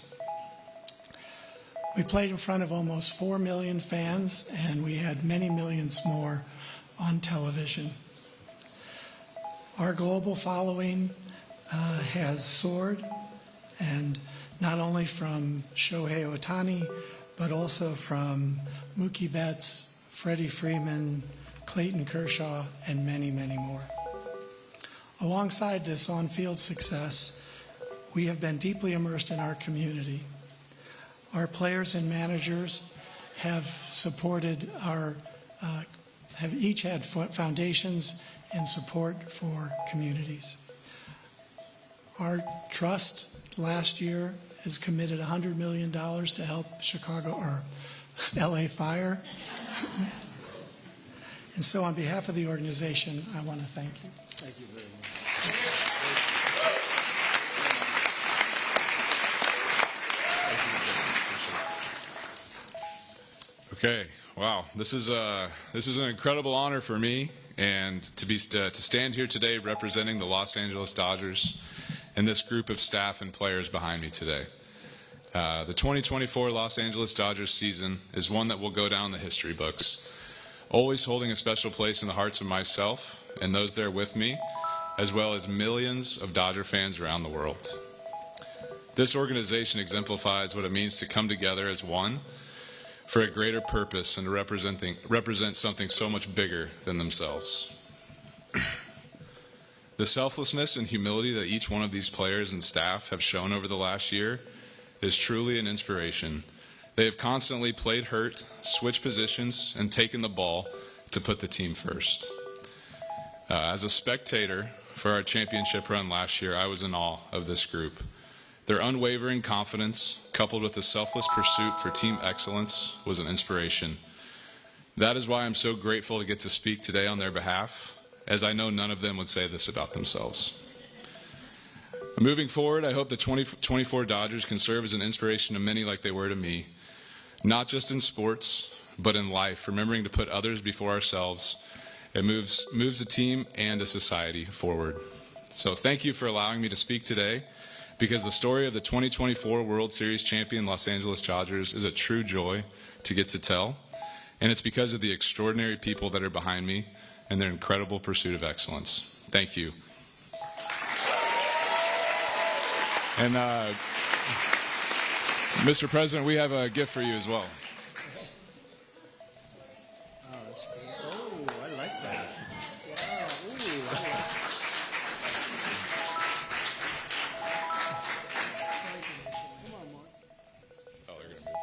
We played in front of almost 4 million fans, and we had many millions more on television. Our global following has soared, and not only from Shohei Ohtani, but also from Mookie Betts, Freddie Freeman, Clayton Kershaw, and many, many more. Alongside this on-field success, we have been deeply immersed in our community. Our players and managers have supported have each had foundations and support for communities. Our trust last year has committed $100 million to help Chicago or LA Fire. And so on behalf of the organization, I want to thank you. Thank you very much. Okay, wow, this is an incredible honor for me, and to stand here today representing the Los Angeles Dodgers and this group of staff and players behind me today. The 2024 Los Angeles Dodgers season is one that will go down the history books, always holding a special place in the hearts of myself and those there with me, as well as millions of Dodger fans around the world. This organization exemplifies what it means to come together as one for a greater purpose and to represent something so much bigger than themselves. The selflessness and humility that each one of these players and staff have shown over the last year is truly an inspiration. They have constantly played hurt, switched positions, and taken the ball to put the team first. As a spectator for our championship run last year, I was in awe of this group. Their unwavering confidence, coupled with a selfless pursuit for team excellence, was an inspiration. That is why I'm so grateful to get to speak today on their behalf, as I know none of them would say this about themselves. Moving forward, I hope the 2024 Dodgers can serve as an inspiration to many like they were to me, not just in sports, but in life, remembering to put others before ourselves. It moves a team and a society forward. So thank you for allowing me to speak today, because the story of the 2024 World Series champion Los Angeles Dodgers is a true joy to get to tell, and it's because of the extraordinary people that are behind me and their incredible pursuit of excellence. Thank you. And Mr. President, we have a gift for you as well. Oh, that's good. Oh, I like that. Wow. Ooh, I like that. Come on, Mark. Oh, they're going to move.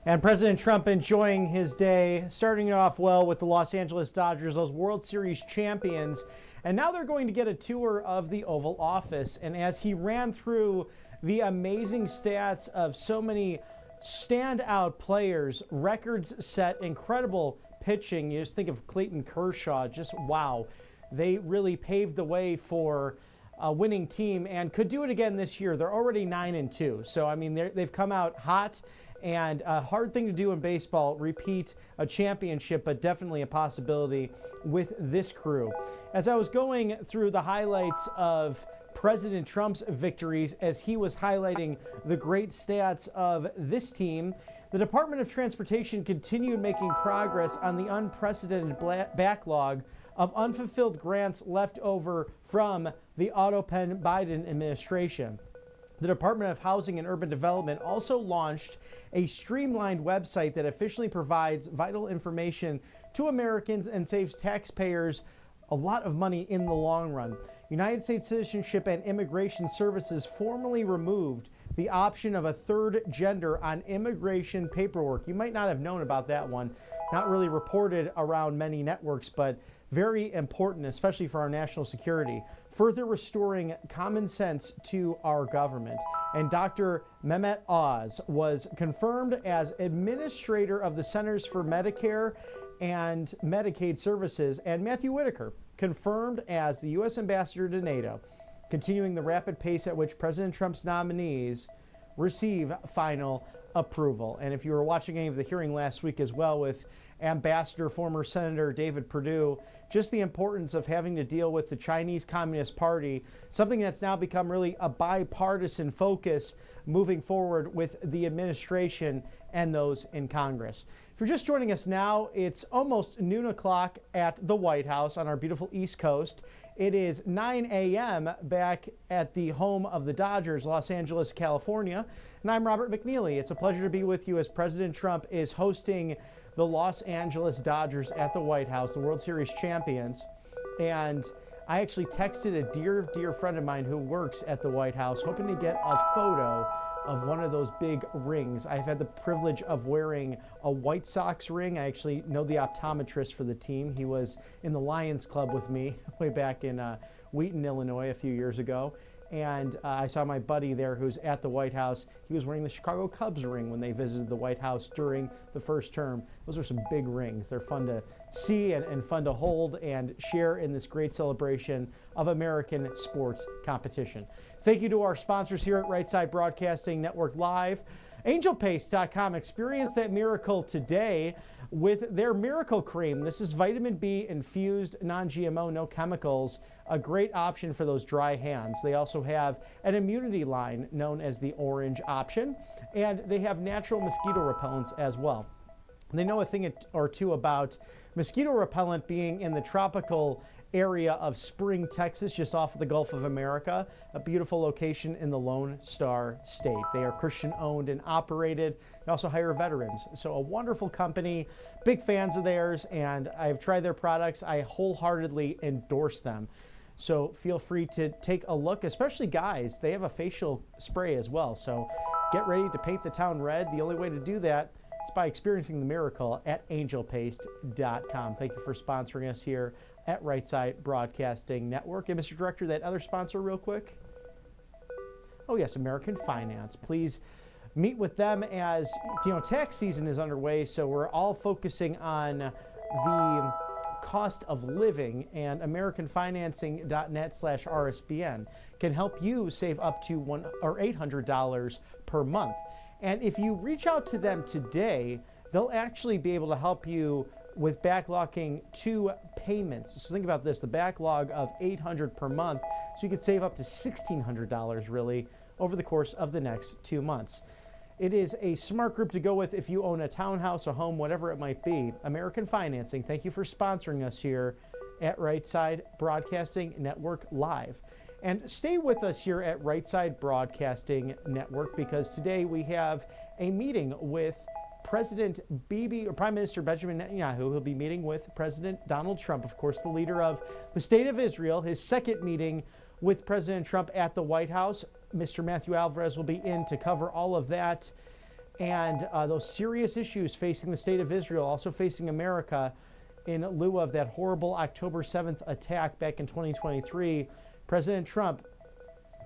And President Trump enjoying his day, starting it off well with the Los Angeles Dodgers, those World Series champions. And now they're going to get a tour of the Oval Office. And as he ran through the amazing stats of so many standout players, records set, incredible pitching. You just think of Clayton Kershaw, just wow. They really paved the way for a winning team and could do it again this year. They're already 9-2. So, I mean, they've come out hot. And a hard thing to do in baseball, repeat a championship, but definitely a possibility with this crew. As I was going through the highlights of President Trump's victories as he was highlighting the great stats of this team, the Department of Transportation continued making progress on the unprecedented backlog of unfulfilled grants left over from the Otto-Penn Biden administration. The Department of Housing and Urban Development also launched a streamlined website that officially provides vital information to Americans and saves taxpayers a lot of money in the long run. United States Citizenship and Immigration Services formally removed the option of a third gender on immigration paperwork. You might not have known about that one. Not really reported around many networks, but very important, especially for our national security, further restoring common sense to our government. And Dr. Mehmet Oz was confirmed as administrator of the Centers for Medicare and Medicaid Services, and Matthew Whitaker confirmed as the U.S. ambassador to NATO, continuing the rapid pace at which President Trump's nominees receive final approval. And if you were watching any of the hearing last week as well with Ambassador, former Senator David Perdue, just the importance of having to deal with the Chinese Communist Party, something that's now become really a bipartisan focus moving forward with the administration and those in Congress. If you're just joining us now, it's almost noon o'clock at the White House on our beautiful East Coast. It is 9 a.m. back at the home of the Dodgers, Los Angeles, California. And I'm Robert McNeely. It's a pleasure to be with you as President Trump is hosting the Los Angeles Dodgers at the White House, the World Series champions. And I actually texted a dear friend of mine who works at the White House, hoping to get a photo of one of those big rings. I've had the privilege of wearing a White Sox ring. I actually know the optometrist for the team. He was in the Lions Club with me way back in Wheaton, Illinois a few years ago. And I saw my buddy there who's at the White House. He was wearing the Chicago Cubs ring when they visited the White House during the first term. Those are some big rings. They're fun to see and fun to hold and share in this great celebration of American sports competition. Thank you to our sponsors here at Right Side Broadcasting Network Live. AngelPaste.com. Experience that miracle today with their Miracle Cream. This is vitamin B infused, non-GMO, no chemicals. A great option for those dry hands. They also have an immunity line known as the Orange Option, and they have natural mosquito repellents as well. They know a thing or two about mosquito repellent being in the tropical area of Spring, Texas, just off of the Gulf of America, a beautiful location in the Lone Star State. They are Christian owned and operated. They also hire veterans. So a wonderful company, big fans of theirs, and I've tried their products. I wholeheartedly endorse them. So feel free to take a look, especially guys. They have a facial spray as well. So get ready to paint the town red. The only way to do that is by experiencing the miracle at angelpaste.com. Thank you for sponsoring us here at Right Side Broadcasting Network. And Mr. Director, that other sponsor real quick. Oh yes, American Finance. Please meet with them as tax season is underway. So we're all focusing on the cost of living, and AmericanFinancing.net/RSBN can help you save up to $800 per month. And if you reach out to them today, they'll actually be able to help you with backlogging 2 payments. So think about this, the backlog of $800 per month, so you could save up to $1,600 really over the course of the next 2 months. It is a smart group to go with if you own a townhouse, a home, whatever it might be. American Financing, thank you for sponsoring us here at Right Side Broadcasting Network Live. And stay with us here at Right Side Broadcasting Network, because today we have a meeting with Prime Minister Benjamin Netanyahu. He'll be meeting with President Donald Trump, of course, the leader of the State of Israel, his second meeting with President Trump at the White House. Mr. Matthew Alvarez will be in to cover all of that. and those serious issues facing the state of Israel, also facing America, in lieu of that horrible October 7th attack back in 2023, President Trump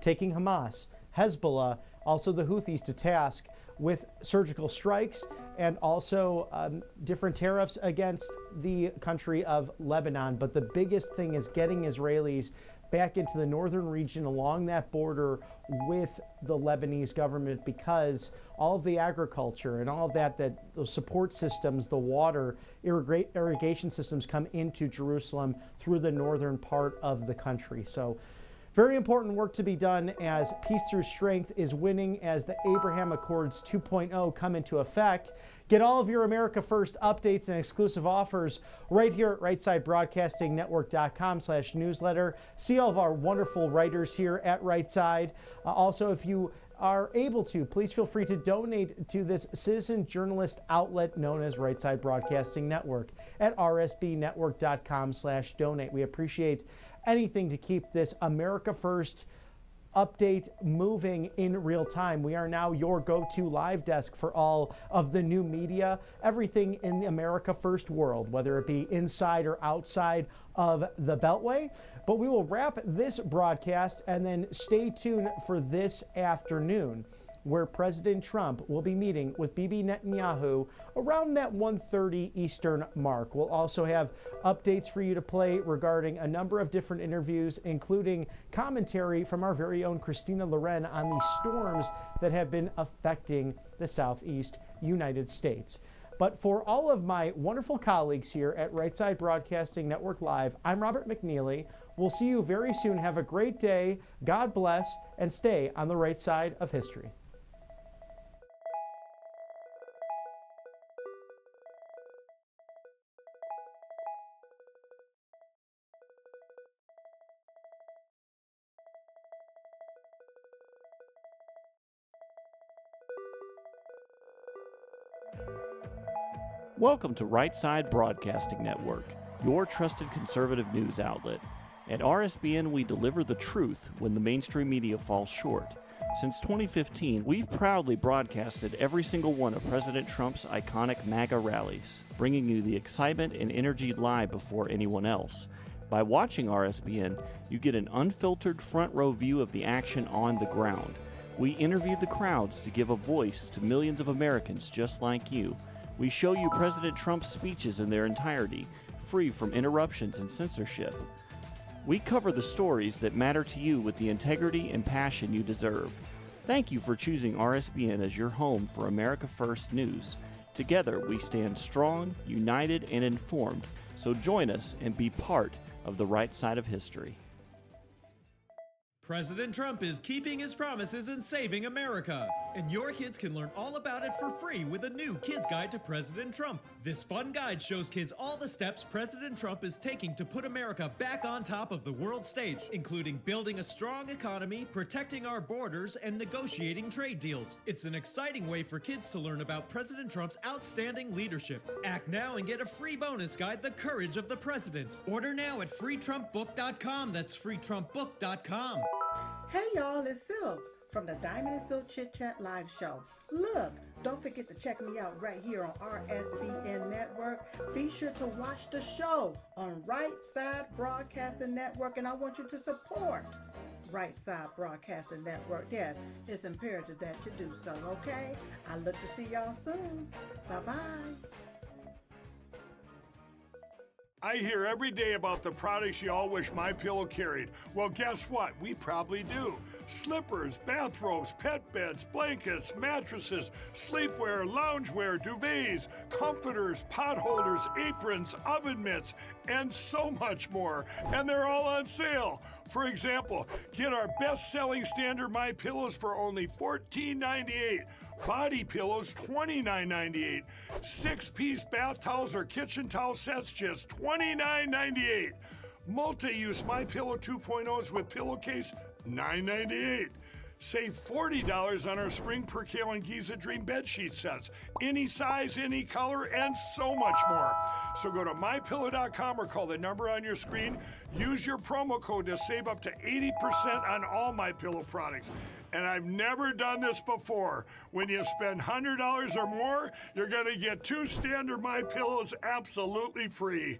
taking Hamas, Hezbollah, also the Houthis to task with surgical strikes and also different tariffs against the country of Lebanon. But the biggest thing is getting Israelis back into the northern region along that border with the Lebanese government, because all of the agriculture and all of that those support systems, the water, irrigation systems come into Jerusalem through the northern part of the country. So very important work to be done as Peace Through Strength is winning as the Abraham Accords 2.0 come into effect. Get all of your America First updates and exclusive offers right here at rightsidebroadcastingnetwork.com/newsletter. See all of our wonderful writers here at Rightside. Also, if you are able to, please feel free to donate to this citizen journalist outlet known as Rightside Broadcasting Network at rsbnetwork.com/donate. We appreciate anything to keep this America First update moving in real time. We are now your go-to live desk for all of the new media, everything in the America First world, whether it be inside or outside of the Beltway. But we will wrap this broadcast and then stay tuned for this afternoon, where President Trump will be meeting with Bibi Netanyahu around that 1:30 Eastern mark. We'll also have updates for you to play regarding a number of different interviews, including commentary from our very own Christina Loren on the storms that have been affecting the Southeast United States. But for all of my wonderful colleagues here at Rightside Broadcasting Network Live, I'm Robert McNeely. We'll see you very soon. Have a great day. God bless, and stay on the right side of history. Welcome to Rightside Broadcasting Network, your trusted conservative news outlet. At RSBN, we deliver the truth when the mainstream media falls short. Since 2015, we've proudly broadcasted every single one of President Trump's iconic MAGA rallies, bringing you the excitement and energy live before anyone else. By watching RSBN, you get an unfiltered front row view of the action on the ground. We interview the crowds to give a voice to millions of Americans just like you. We show you President Trump's speeches in their entirety, free from interruptions and censorship. We cover the stories that matter to you with the integrity and passion you deserve. Thank you for choosing RSBN as your home for America First news. Together, we stand strong, united, and informed. So join us and be part of the right side of history. President Trump is keeping his promises and saving America. And your kids can learn all about it for free with a new Kids Guide to President Trump. This fun guide shows kids all the steps President Trump is taking to put America back on top of the world stage, including building a strong economy, protecting our borders, and negotiating trade deals. It's an exciting way for kids to learn about President Trump's outstanding leadership. Act now and get a free bonus guide, The Courage of the President. Order now at freetrumpbook.com. That's freetrumpbook.com. Hey y'all, it's Silk from the Diamond and Silk Chit Chat Live Show. Look, don't forget to check me out right here on RSBN Network. Be sure to watch the show on Right Side Broadcasting Network, and I want you to support Right Side Broadcasting Network. Yes, it's imperative that you do so, okay? I look to see y'all soon. Bye-bye. I hear every day about the products you all wish MyPillow carried. Well, guess what? We probably do. Slippers, bathrobes, pet beds, blankets, mattresses, sleepwear, loungewear, duvets, comforters, pot holders, aprons, oven mitts, and so much more. And they're all on sale. For example, get our best-selling standard MyPillows for only $14.98. Body pillows, $29.98. 6-piece bath towels or kitchen towel sets, just $29.98. Multi-use MyPillow 2.0s with pillowcase, $9.98. Save $40 on our Spring Percale and Giza Dream bedsheet sets. Any size, any color, and so much more. So go to MyPillow.com or call the number on your screen. Use your promo code to save up to 80% on all MyPillow products. and I've never done this before. When you spend $100 or more, you're going to get 2 standard My Pillows absolutely free.